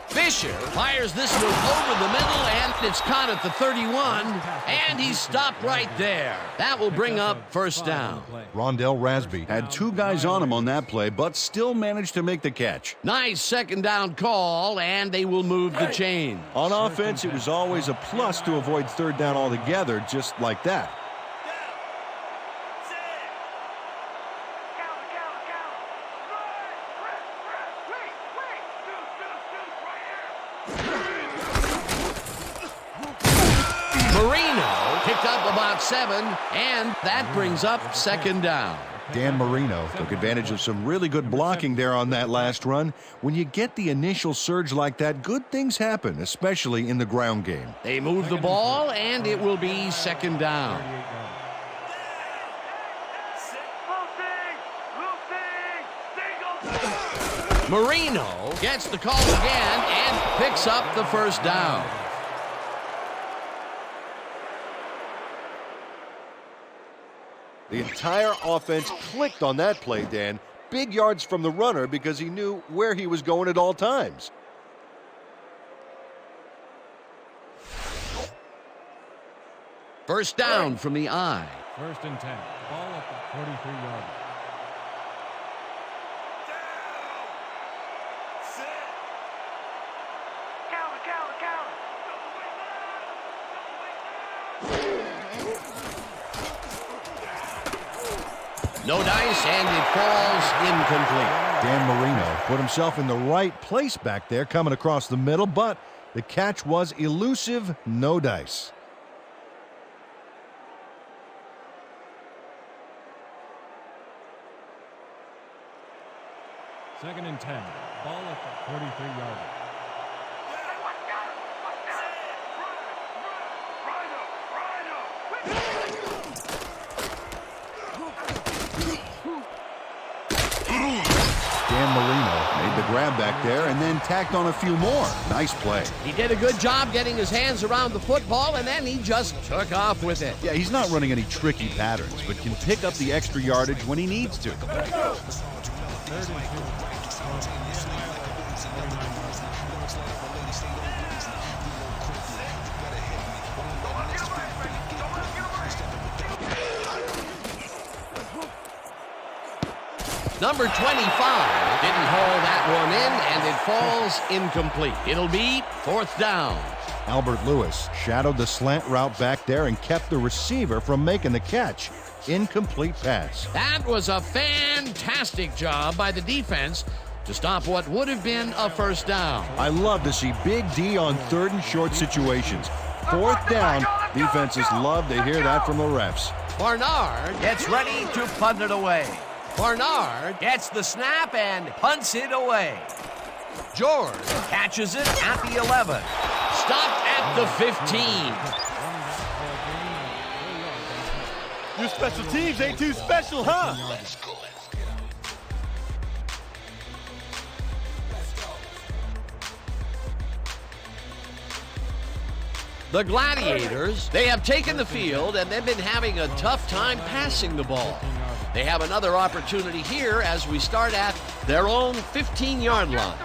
Fisher fires this one over the middle, and it's caught at the 31, and he's stopped right there. That will bring up 1st down. Rondell Rasby had 2 guys on him on that play, but still managed to make the catch. Nice 2nd down call, and they will move the chain. On offense, it was always a plus to avoid 3rd down altogether, just like that. Marino picked up about 7, and that brings up 2nd down. Dan Marino took advantage of some really good blocking there on that last run. When you get the initial surge like that, good things happen, especially in the ground game. They move the ball, and it will be 2nd down. Marino gets the call again and picks up the 1st down. The entire offense clicked on that play, Dan. Big yards from the runner because he knew where he was going at all times. First down from the I. 1st and 10. Ball at the 43-yard line. No dice, and it falls incomplete. Dan Marino put himself in the right place back there, coming across the middle, but the catch was elusive, no dice. 2nd and 10. Ball at the 43-yard line. Dan Marino made the grab back there and then tacked on a few more. Nice play. He did a good job getting his hands around the football, and then he just took off with it. Yeah, he's not running any tricky patterns, but can pick up the extra yardage when he needs to. 3rd and 2. Number 25 didn't haul that one in, and it falls incomplete. It'll be 4th down. Albert Lewis shadowed the slant route back there and kept the receiver from making the catch. Incomplete pass. That was a fantastic job by the defense to stop what would have been a 1st down. I love to see Big D on 3rd and short situations. 4th down, defenses love to hear that from the refs. Barnard gets ready to punt it away. Barnard gets the snap and punts it away. George catches it at the 11. Stopped at the 15. Your special teams ain't too special, huh? The Gladiators, they have taken the field, and they've been having a tough time passing the ball. They have another opportunity here as we start at their own 15-yard line.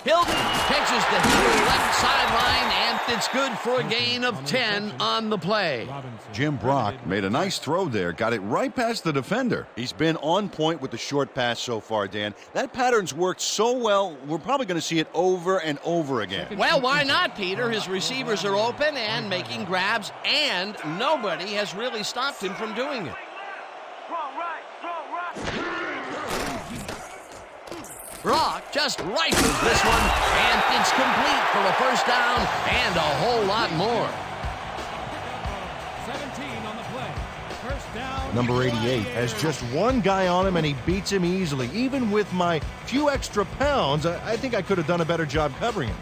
Hilton catches the heel left sideline, and it's good for a gain of 10 on the play. Jim Brock made a nice throw there, got it right past the defender. He's been on point with the short pass so far, Dan. That pattern's worked so well, we're probably going to see it over and over again. Well, why not, Peter? His receivers are open and making grabs, and nobody has really stopped him from doing it. Brock just rifles this one, and it's complete for a 1st down and a whole lot more. 17 on the play. 1st down. Number 88 has just one guy on him, and he beats him easily. Even with my few extra pounds, I think I could have done a better job covering him.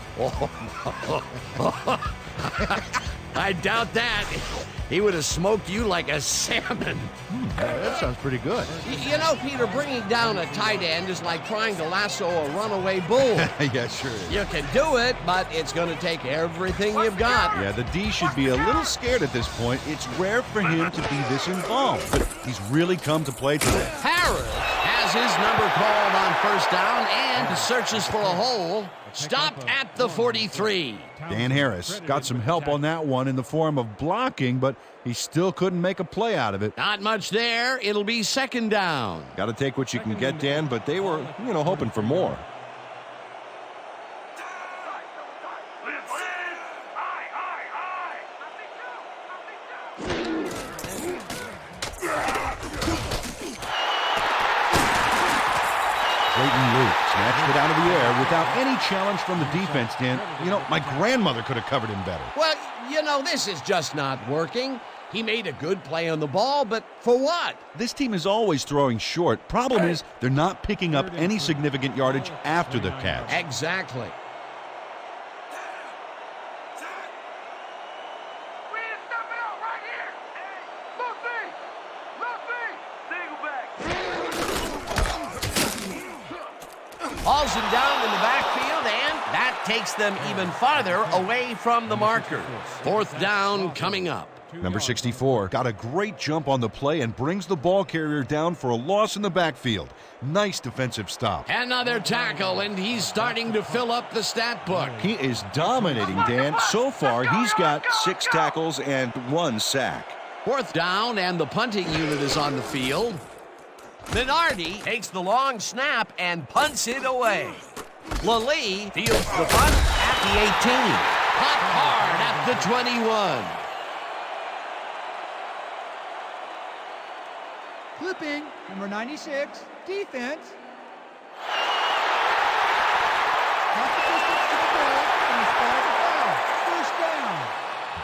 I doubt that. He would have smoked you like a salmon. That sounds pretty good. You know, Peter, bringing down a tight end is like trying to lasso a runaway bull. Yeah, sure is. You can do it, but it's going to take everything you've got. Yeah, the D should be a little scared at this point. It's rare for him to be this involved, but he's really come to play today. Harris has his number called on 1st down and searches for a hole. Stopped at the 43. Dan Harris got some help on that one in the form of blocking, but he still couldn't make a play out of it. Not much there. It'll be 2nd down. Got to take what you can get, Dan, but they were, hoping for more. Clayton Luke snatched it out of the air without any challenge from the defense, Dan. My grandmother could have covered him better. Well, this is just not working. He made a good play on the ball, but for what? This team is always throwing short. Problem is, they're not picking up any significant yardage after the catch. Exactly. Hauls him down in the backfield, and that takes them even farther away from the marker. 4th down coming up. Number 64 got a great jump on the play and brings the ball carrier down for a loss in the backfield. Nice defensive stop. Another tackle, and he's starting to fill up the stat book. He is dominating, Dan. So far, he's got 6 tackles and 1 sack. 4th down, and the punting unit is on the field. Minardi takes the long snap and punts it away. Lally fields the punt at the 18. Punt hard at the 21. Clipping, number 96, defense. Half the distance to the goal.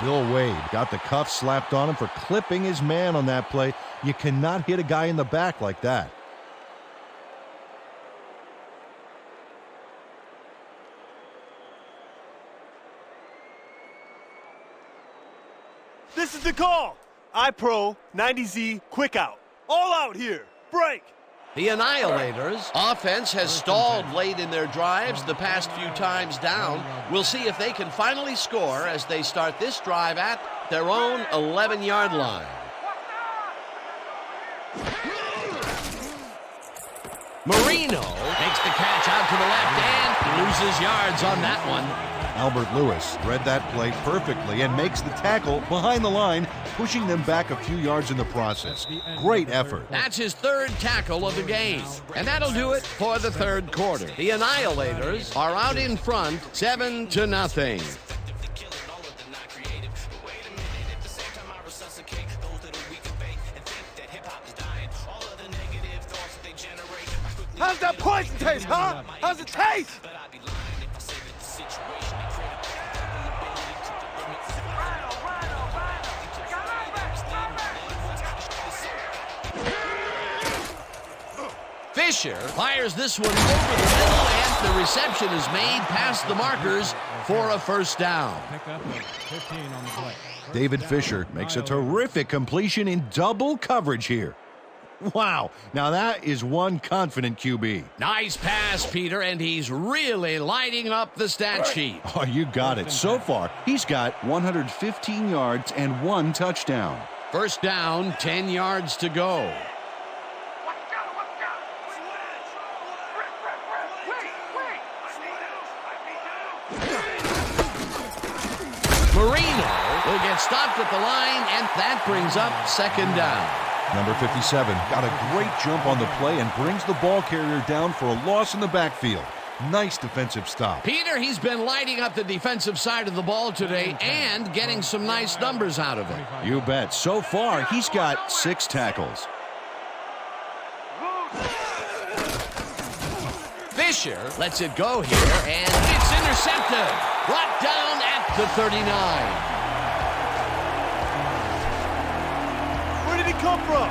Bill Wade got the cuffs slapped on him for clipping his man on that play. You cannot hit a guy in the back like that. This is the call. iPro 90Z quick out. All out here. Break. The Annihilators' offense has stalled late in their drives the past few times down. We'll see if they can finally score as they start this drive at their own 11-yard line. Marino makes the catch out to the left and loses yards on that one. Albert Lewis read that play perfectly and makes the tackle behind the line, pushing them back a few yards in the process. Great effort. That's his third tackle of the game. And that'll do it for the third quarter. The Annihilators are out in front 7-0. How's that poison taste, huh? How's it taste? Fisher fires this one over the middle, and the reception is made past the markers for a first down. Pick up 15 on the play. David Fisher makes a terrific completion in double coverage here. Wow, now that is one confident QB. Nice pass, Peter, and he's really lighting up the stat sheet. Oh, you got it. So far, he's got 115 yards and 1 touchdown. First down, 10 yards to go. Marino will get stopped at the line, and that brings up second down. Number 57 got a great jump on the play and brings the ball carrier down for a loss in the backfield. Nice defensive stop. Peter, he's been lighting up the defensive side of the ball today and getting some nice numbers out of it. You bet. So far, he's got 6 tackles. Fisher lets it go here, and it's intercepted. Brought down at the 39. Where did he come from?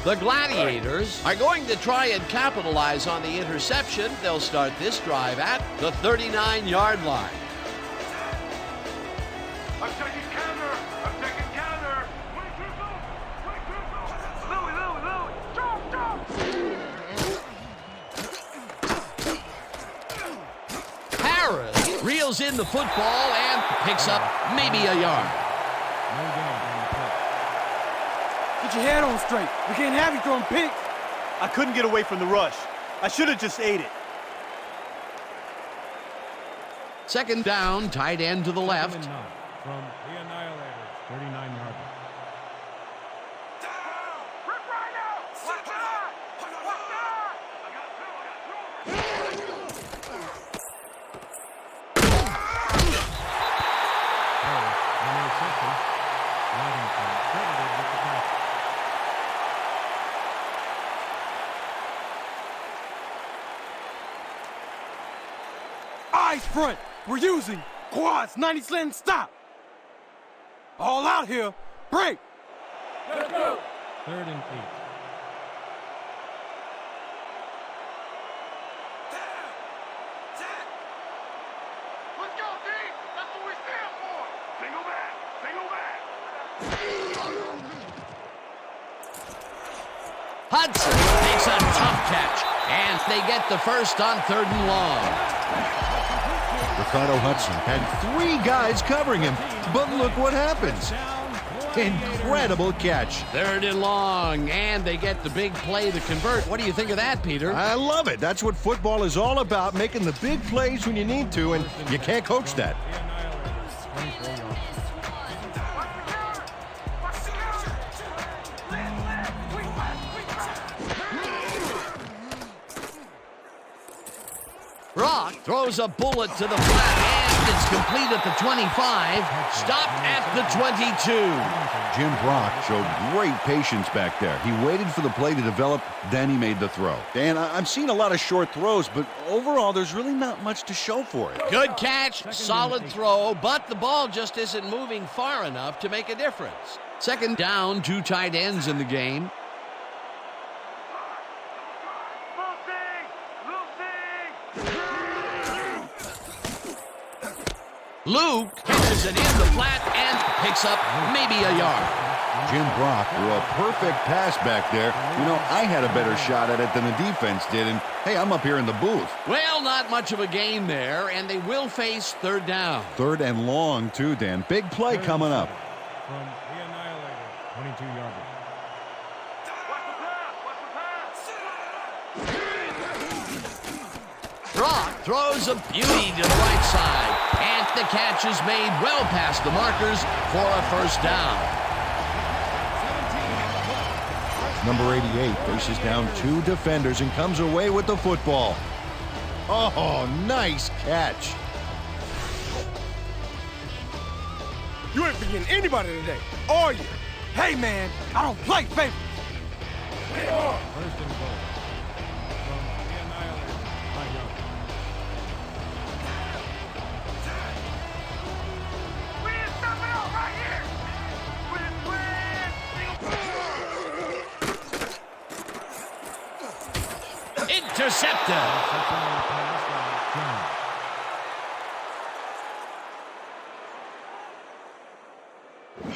The Gladiators are going to try and capitalize on the interception. They'll start this drive at the 39-yard line. I'm taking counter. I'm taking counter. Louie. Jump. Harris reels in the football and picks up maybe a yard. No gain on the play. Get your head on straight. We can't have you throwing picks. I couldn't get away from the rush. I should have just ate it. Second down, tight end to the left. Second and 9 from the Annihilators, 39-yard line. Rick Rhino. Watch out. I On the reception, Livingston credited with the tackle. Eyes front. We're using quads, 90 slant, stop. All out here. Break. Third and 8. Let's go, D. That's what we stand for. Single back. Hudson makes a tough catch, and they get the first on 3rd and long. Ricardo Hudson And 3 guys covering him, but look what happens. Incredible catch. 3rd and long, and they get the big play to convert. What do you think of that, Peter? I love it. That's what football is all about, making the big plays when you need to, and you can't coach that. The Annihilators, 24 yards. Brock throws a bullet to the flat, and it's complete at the 25, stopped at the 22. Jim Brock showed great patience back there. He waited for the play to develop, then he made the throw. Dan, I've seen a lot of short throws, but overall, there's really not much to show for it. Good catch, solid throw, but the ball just isn't moving far enough to make a difference. Second down, 2 tight ends in the game. Luke catches it in the flat and picks up maybe a yard. Jim Brock threw a perfect pass back there. You know, I had a better shot at it than the defense did, and hey, I'm up here in the booth. Well, not much of a gain there, and they will face third down. Third and long, too, Dan. Big play coming up. From the Annihilator, 22-yarder. Brock throws a beauty to the right side, and the catch is made well past the markers for a first down. Number 88 faces down 2 defenders and comes away with the football. Oh, nice catch. You ain't forgetting anybody today, are you? Hey, man, I don't play favorites. First and goal. From the Annihilator, 5 yards. We need something else right here. Intercepted.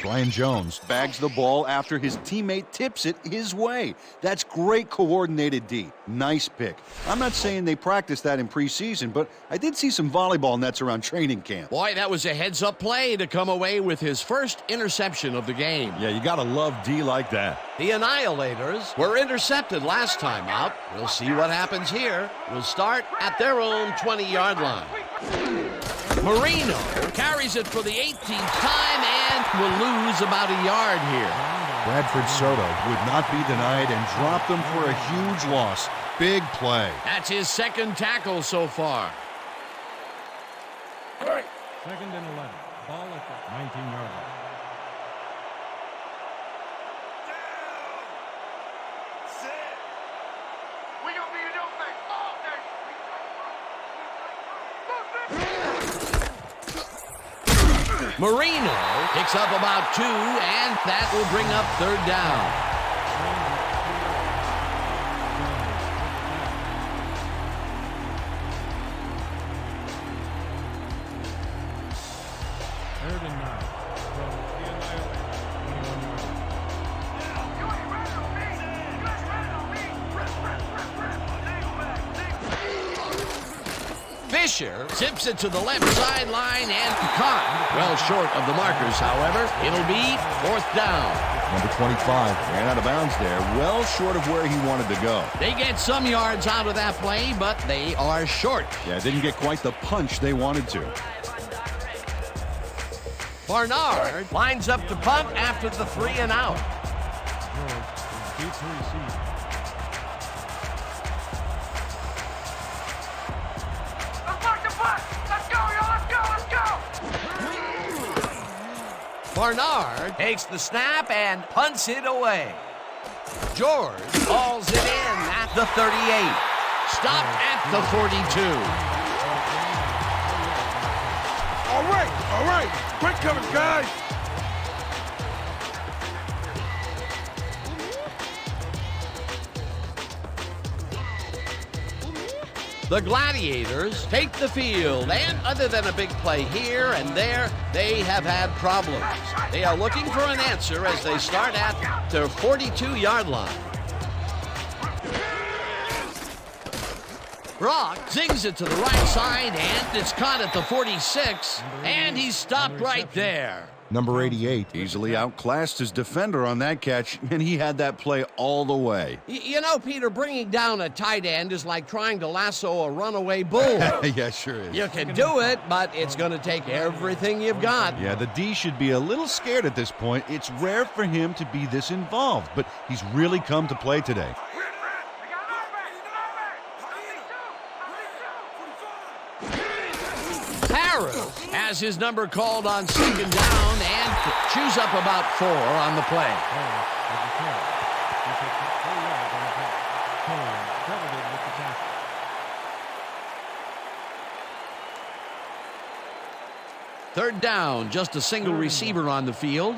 Brian Jones bags the ball after his teammate tips it his way. That's great coordinated D. Nice pick. I'm not saying they practiced that in preseason, but I did see some volleyball nets around training camp. Boy, that was a heads-up play to come away with his first interception of the game. Yeah, you gotta love D like that. The Annihilators were intercepted last time out. We'll see what happens here. We'll start at their own 20-yard line. Marino carries it for the 18th time and will lose about a yard here. Bradford Soto would not be denied and dropped them for a huge loss. Big play. That's his second tackle so far. Second and 11. Ball at the 19-yard line. We gonna be in your face all day. Marino picks up about 2, and that will bring up third down. Third and 9. From the Annihilator, 21-yarder. You ain't running on me. You ain't running on me. Rip. Fisher tips it to the left sideline and caught. Well short of the markers, however. It'll be fourth down. Number 25 ran out of bounds there, well short of where he wanted to go. They get some yards out of that play, but they are short. Yeah, didn't get quite the punch they wanted to. Barnard lines up to punt after the 3 and out. George beats the receiver. Let's mark the punt. Let's go, y'all. Let's go. Barnard takes the snap and punts it away. George hauls it in at the 38. Stopped at the 42. All right. Quick coming, guys. The Gladiators take the field, and other than a big play here and there, they have had problems. They are looking for an answer as they start at their 42-yard line. Brock zings it to the right side, and it's caught at the 46, and he's stopped right there. Number 88 easily outclassed his defender on that catch, and he had that play all the way. You know, Peter, bringing down a tight end is like trying to lasso a runaway bull. Yeah, sure is. You can do it, but it's going to take everything you've got. Yeah, the D should be a little scared at this point. It's rare for him to be this involved, but he's really come to play today. Harris has his number called on 2nd down and chews up about 4 on the play. Harris with the carry. He picks up 3 yards on the play. Cole credited with the tackle. Third down, just a single receiver on the field.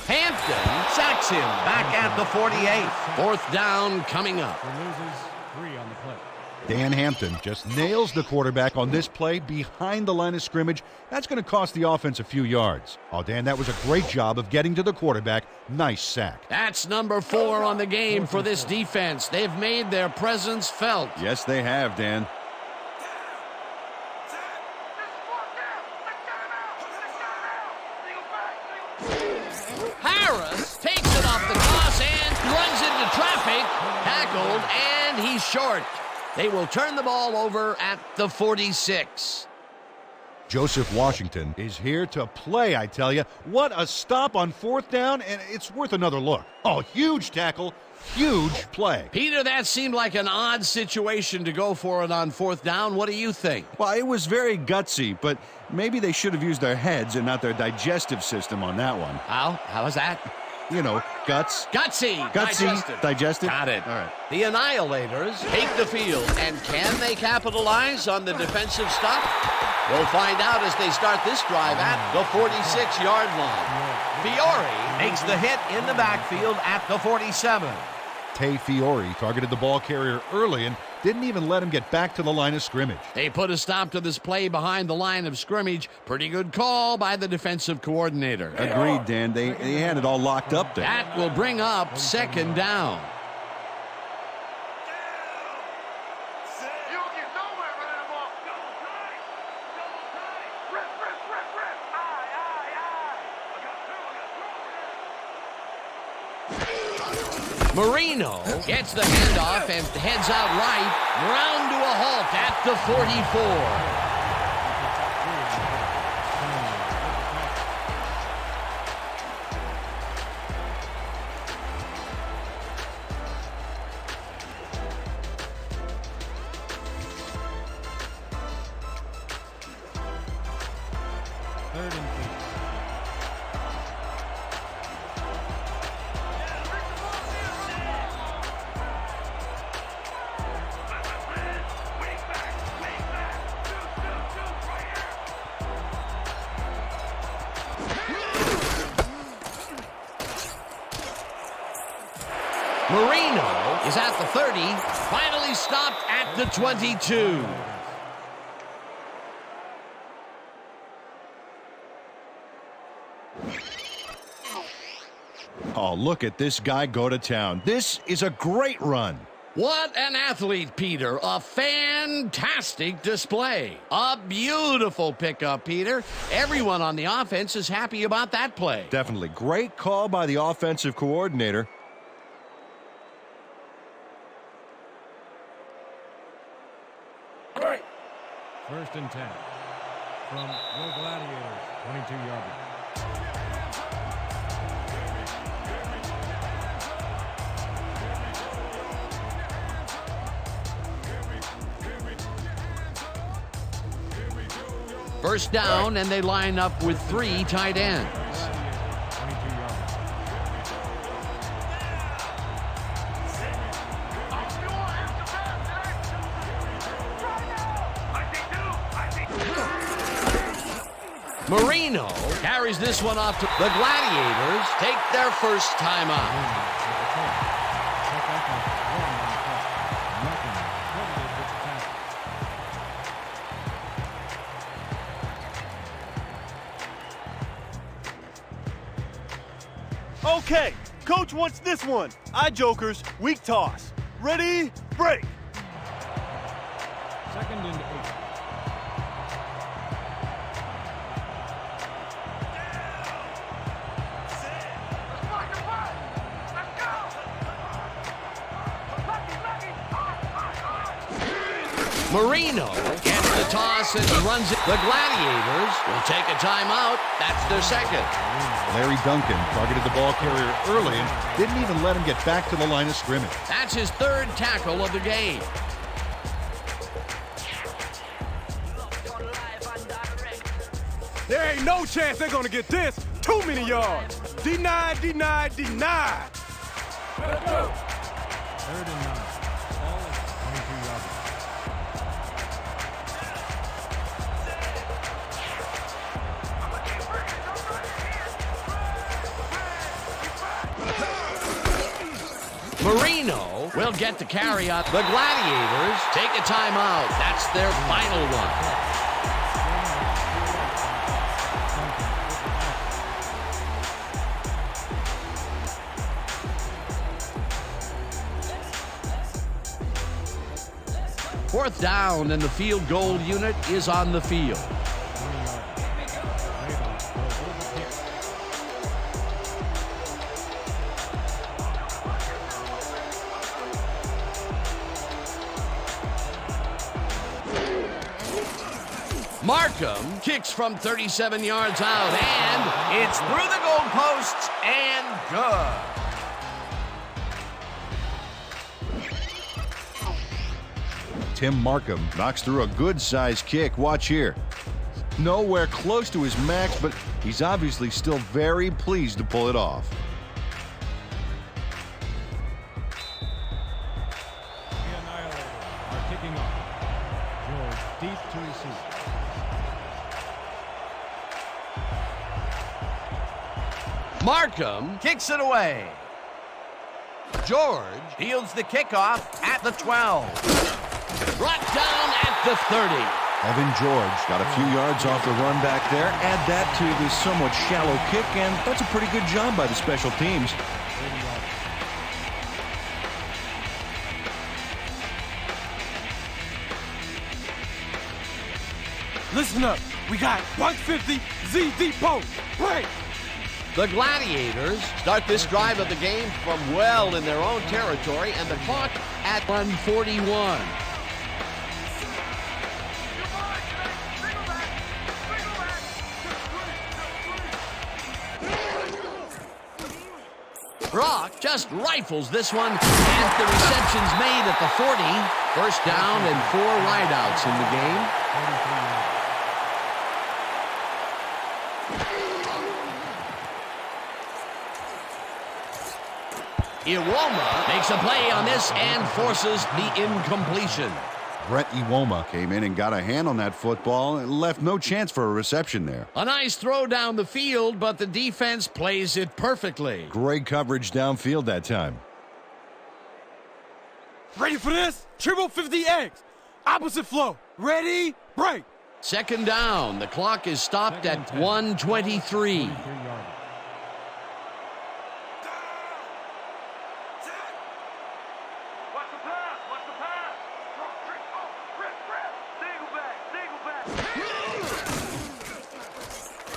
Hampton sacks him back at the 48. 4th down coming up. He loses 3 on the play. Dan Hampton just nails the quarterback on this play behind the line of scrimmage. That's going to cost the offense a few yards. Oh, Dan, that was a great job of getting to the quarterback. Nice sack. That's number 4 on the game for this defense. They've made their presence felt. Yes, they have, Dan. Harris takes it off the cross and runs into traffic. Tackled, and he's short. They will turn the ball over at the 46. Joseph Washington is here to play, I tell you. What a stop on 4th down, and it's worth another look. Oh, huge tackle, huge play. Peter, that seemed like an odd situation to go for it on 4th down. What do you think? Well, it was very gutsy, but maybe they should have used their heads and not their digestive system on that one. How was that? You know, guts. Gutsy. Digested. Got it. All right. The Annihilators take the field, and can they capitalize on the defensive stop? We'll find out as they start this drive at the 46-yard line. Fiore makes the hit in the backfield at the 47. Tay Fiore targeted the ball carrier early and didn't even let him get back to the line of scrimmage. They put a stop to this play behind the line of scrimmage. Pretty good call by the defensive coordinator. Agreed, Dan. They had it all locked up there. That will bring up 2nd down. Marino gets the handoff and heads out right, round to a halt at the 44. Marino is at the 30, finally stopped at the 22. Oh, look at this guy go to town. This is a great run. What an athlete, Peter. A fantastic display. A beautiful pickup, Peter. Everyone on the offense is happy about that play. Definitely. Great call by the offensive coordinator. First and 10 from the Gladiators, 22-yard line. First down, and they line up with 3 tight ends. Marino carries this one off to the Gladiators. Take their first time out. Okay, coach wants this one. I Jokers, weak toss. Ready, break. 2nd and 8. Marino gets the toss and runs it. The Gladiators will take a timeout. That's their second. Larry Duncan targeted the ball carrier early and didn't even let him get back to the line of scrimmage. That's his third tackle of the game. There ain't no chance they're gonna get this. Too many yards. Denied, denied, denied. Let's go. 3rd and 9. Ball at 22-yard line. Marino will get the carry out. The Gladiators take a timeout. That's their final one. Fourth down, and the field goal unit is on the field. Markham kicks from 37 yards out, and it's through the goalposts and good. Tim Markham knocks through a good-sized kick. Watch here. Nowhere close to his max, but he's obviously still very pleased to pull it off. The Annihilators are kicking off. George deep to receive. Markham kicks it away. George fields the kickoff at the 12. Brought down at the 30. Evan George got a few yards off the run back there. Add that to the somewhat shallow kick, and that's a pretty good job by the special teams. Listen up. We got 150 Z deep post. Break. The Gladiators start this drive of the game from well in their own territory, and the clock at 1:41. Brock just rifles this one, and the reception's made at the 40. First down and 4 wideouts in the game. Iwoma makes a play on this and forces the incompletion. Brett Iwoma came in and got a hand on that football and left no chance for a reception there. A nice throw down the field, but the defense plays it perfectly. Great coverage downfield that time. Ready for this? Triple 50X. Opposite flow. Ready? Break. Second down. The clock is stopped at 1:23.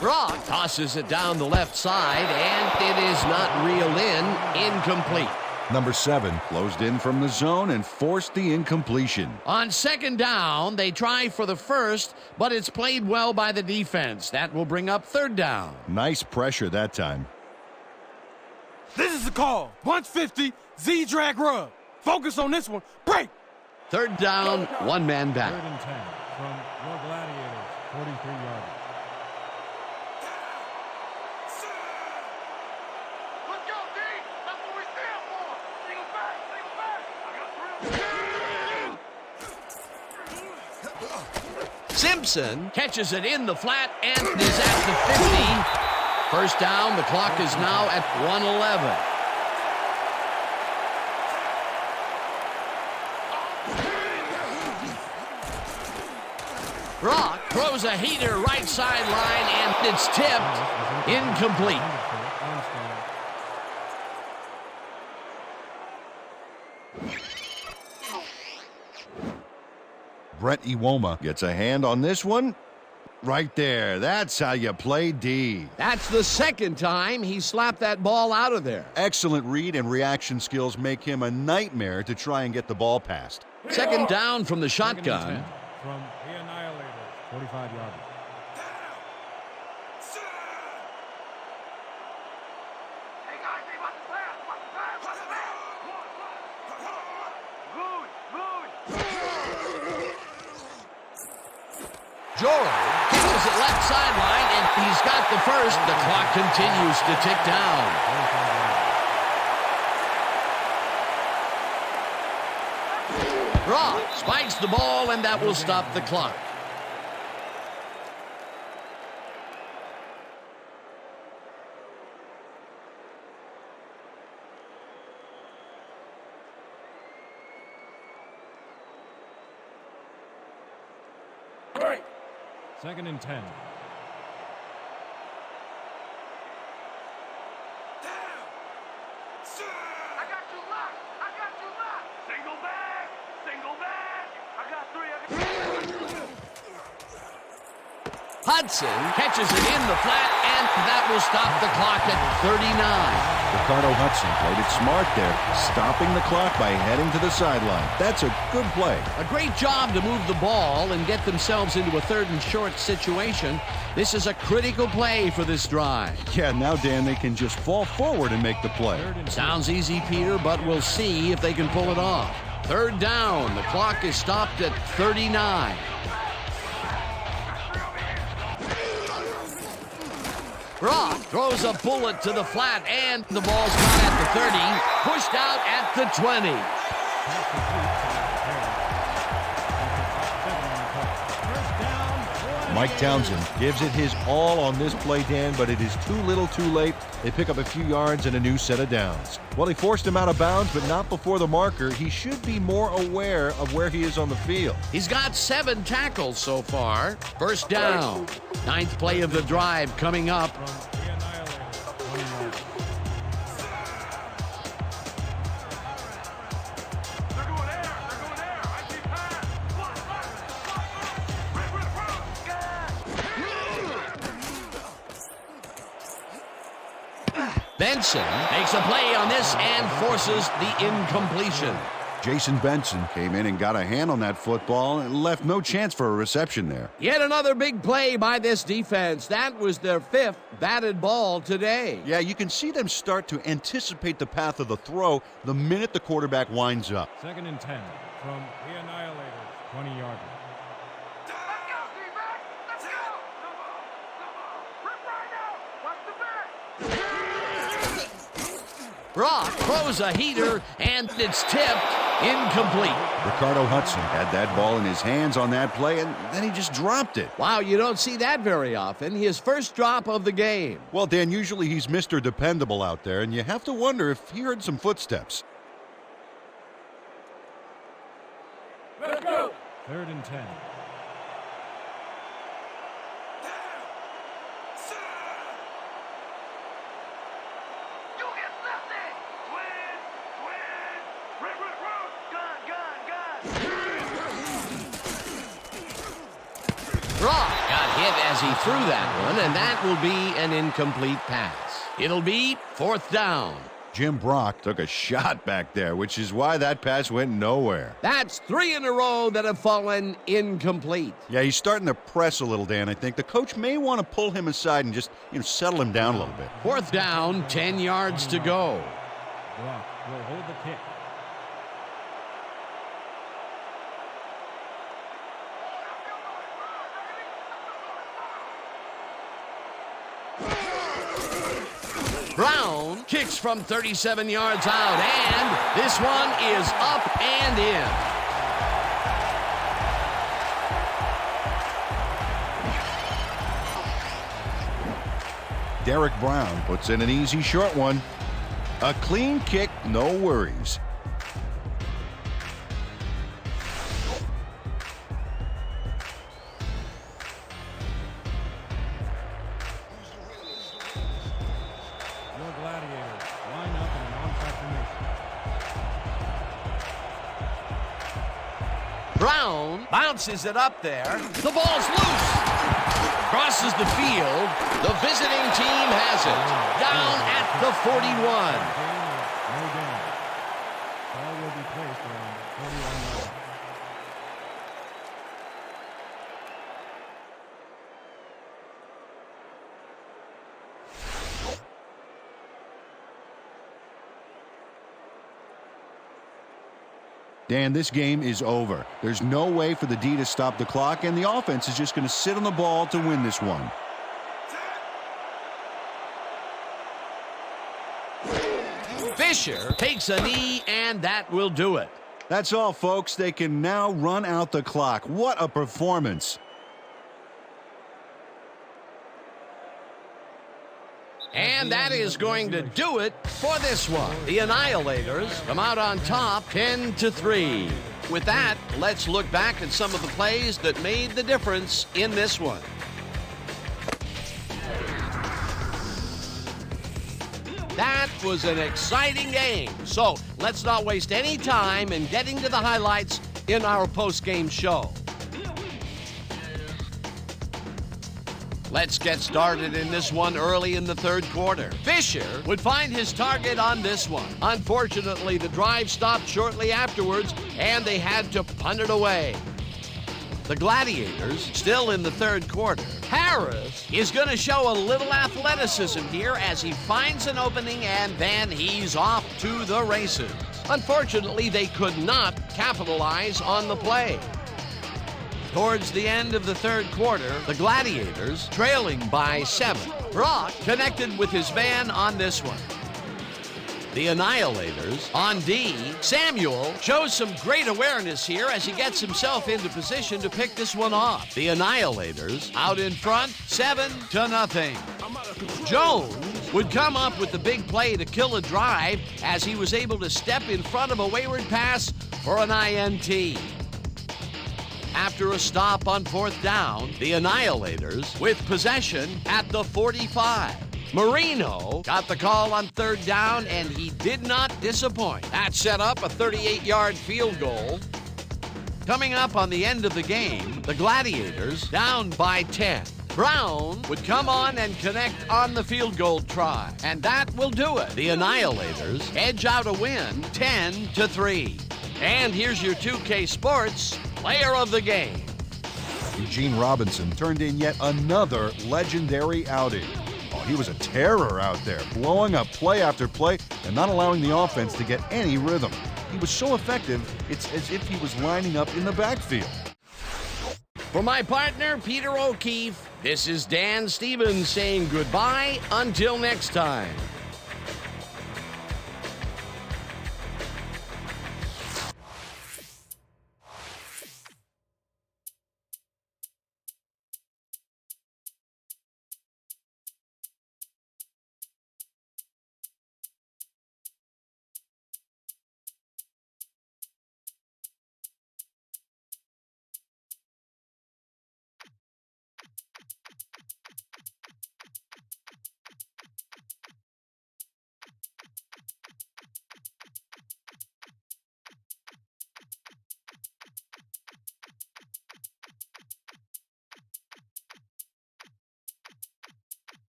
Brock tosses it down the left side, and it is not reeled in. Incomplete. Number 7 closed in from the zone and forced the incompletion. On second down, they try for the first, but it's played well by the defense. That will bring up third down. Nice pressure that time. This is the call. 150 Z drag rub. Focus on this one. Break. Third down, one man back. 3rd and 10 from your Gladiators, 43 yards. Simpson catches it in the flat and is at the 50. First down, the clock is now at 1:11. Brock throws a heater right sideline, and it's tipped. Incomplete. Brett Iwoma gets a hand on this one. Right there. That's how you play D. That's the second time he slapped that ball out of there. Excellent read and reaction skills make him a nightmare to try and get the ball past. Second down from the shotgun. From the Annihilators, 45 yards. Jordan catches it left sideline, and he's got the first. The clock continues to tick down. Rock spikes the ball, and that will stop the clock. Second and 10. I got you locked. I got you locked. Single bag. Single bag. I got three. Hudson catches it in the flat, and that will stop the clock at 39. Ricardo Hudson played it smart there, stopping the clock by heading to the sideline. That's a good play. A great job to move the ball and get themselves into a 3rd and short situation. This is a critical play for this drive. Yeah, now, Dan, they can just fall forward and make the play. Sounds easy, Peter, but we'll see if they can pull it off. 3rd down. The clock is stopped at 39. Brock throws a bullet to the flat, and the ball's caught at the 30, pushed out at the 20. Mike Townsend gives it his all on this play, Dan, but it is too little too late. They pick up a few yards and a new set of downs. Well, he forced him out of bounds, but not before the marker. He should be more aware of where he is on the field. He's got 7 tackles so far. First down. 9th play of the drive coming up. Benson makes a play on this and forces the incompletion. Jason Benson came in and got a hand on that football and left no chance for a reception there. Yet another big play by this defense. That was their 5th batted ball today. Yeah, you can see them start to anticipate the path of the throw the minute the quarterback winds up. 2nd and 10 from the Annihilators, 20-yarder. Let's go, D-back. Let's go. Rip right now. Watch the back. Brock throws a heater, and it's tipped incomplete. Ricardo Hudson had that ball in his hands on that play, and then he just dropped it. Wow, you don't see that very often. His first drop of the game. Well, Dan, usually he's Mr. Dependable out there, and you have to wonder if he heard some footsteps. Let's go. 3rd and 10. You get nothing. Twin. Rip. Gun. Brock got hit as he threw that one, and that will be an incomplete pass. It'll be 4th down. Jim Brock took a shot back there, which is why that pass went nowhere. That's 3 in a row that have fallen incomplete. Yeah, he's starting to press a little, Dan. I think the coach may want to pull him aside and just, settle him down a little bit. 4th down, 10 yards to go. Brock will hold the kick. Brown kicks from 37 yards out, and this one is up and in. Derek Brown puts in an easy short one. A clean kick, no worries. Your Gladiators line up in an on-track formation. Brown bounces it up there. The ball's loose. Crosses the field. The visiting team has it. Down at the 41. No down. Ball will be placed around 41 yards. Dan, this game is over. There's no way for the D to stop the clock, and the offense is just going to sit on the ball to win this one. Fisher takes a knee, and that will do it. That's all, folks. They can now run out the clock. What a performance. And that is going to do it for this one. The Annihilators come out on top 10-3. With that, let's look back at some of the plays that made the difference in this one. That was an exciting game. So let's not waste any time in getting to the highlights in our post-game show. Let's get started in this one early in the third quarter. Fisher would find his target on this one. Unfortunately, the drive stopped shortly afterwards, and they had to punt it away. The Gladiators still in the third quarter. Harris is going to show a little athleticism here as he finds an opening, and then he's off to the races. Unfortunately, they could not capitalize on the play. Towards the end of the third quarter, the Gladiators trailing by 7. Brock connected with his man on this one. The Annihilators on D. Samuel shows some great awareness here as he gets himself into position to pick this one off. The Annihilators out in front, 7-0. Jones would come up with the big play to kill a drive as he was able to step in front of a wayward pass for an INT. After a stop on fourth down, the Annihilators with possession at the 45. Marino got the call on third down, and he did not disappoint. That set up a 38-yard field goal. Coming up on the end of the game, the Gladiators down by 10. Brown would come on and connect on the field goal try, and that will do it. The Annihilators edge out a win 10-3. And here's your 2K Sports Player of the Game. Eugene Robinson turned in yet another legendary outing. Oh, he was a terror out there, blowing up play after play and not allowing the offense to get any rhythm. He was so effective, it's as if he was lining up in the backfield. For my partner, Peter O'Keefe, this is Dan Stevens saying goodbye until next time.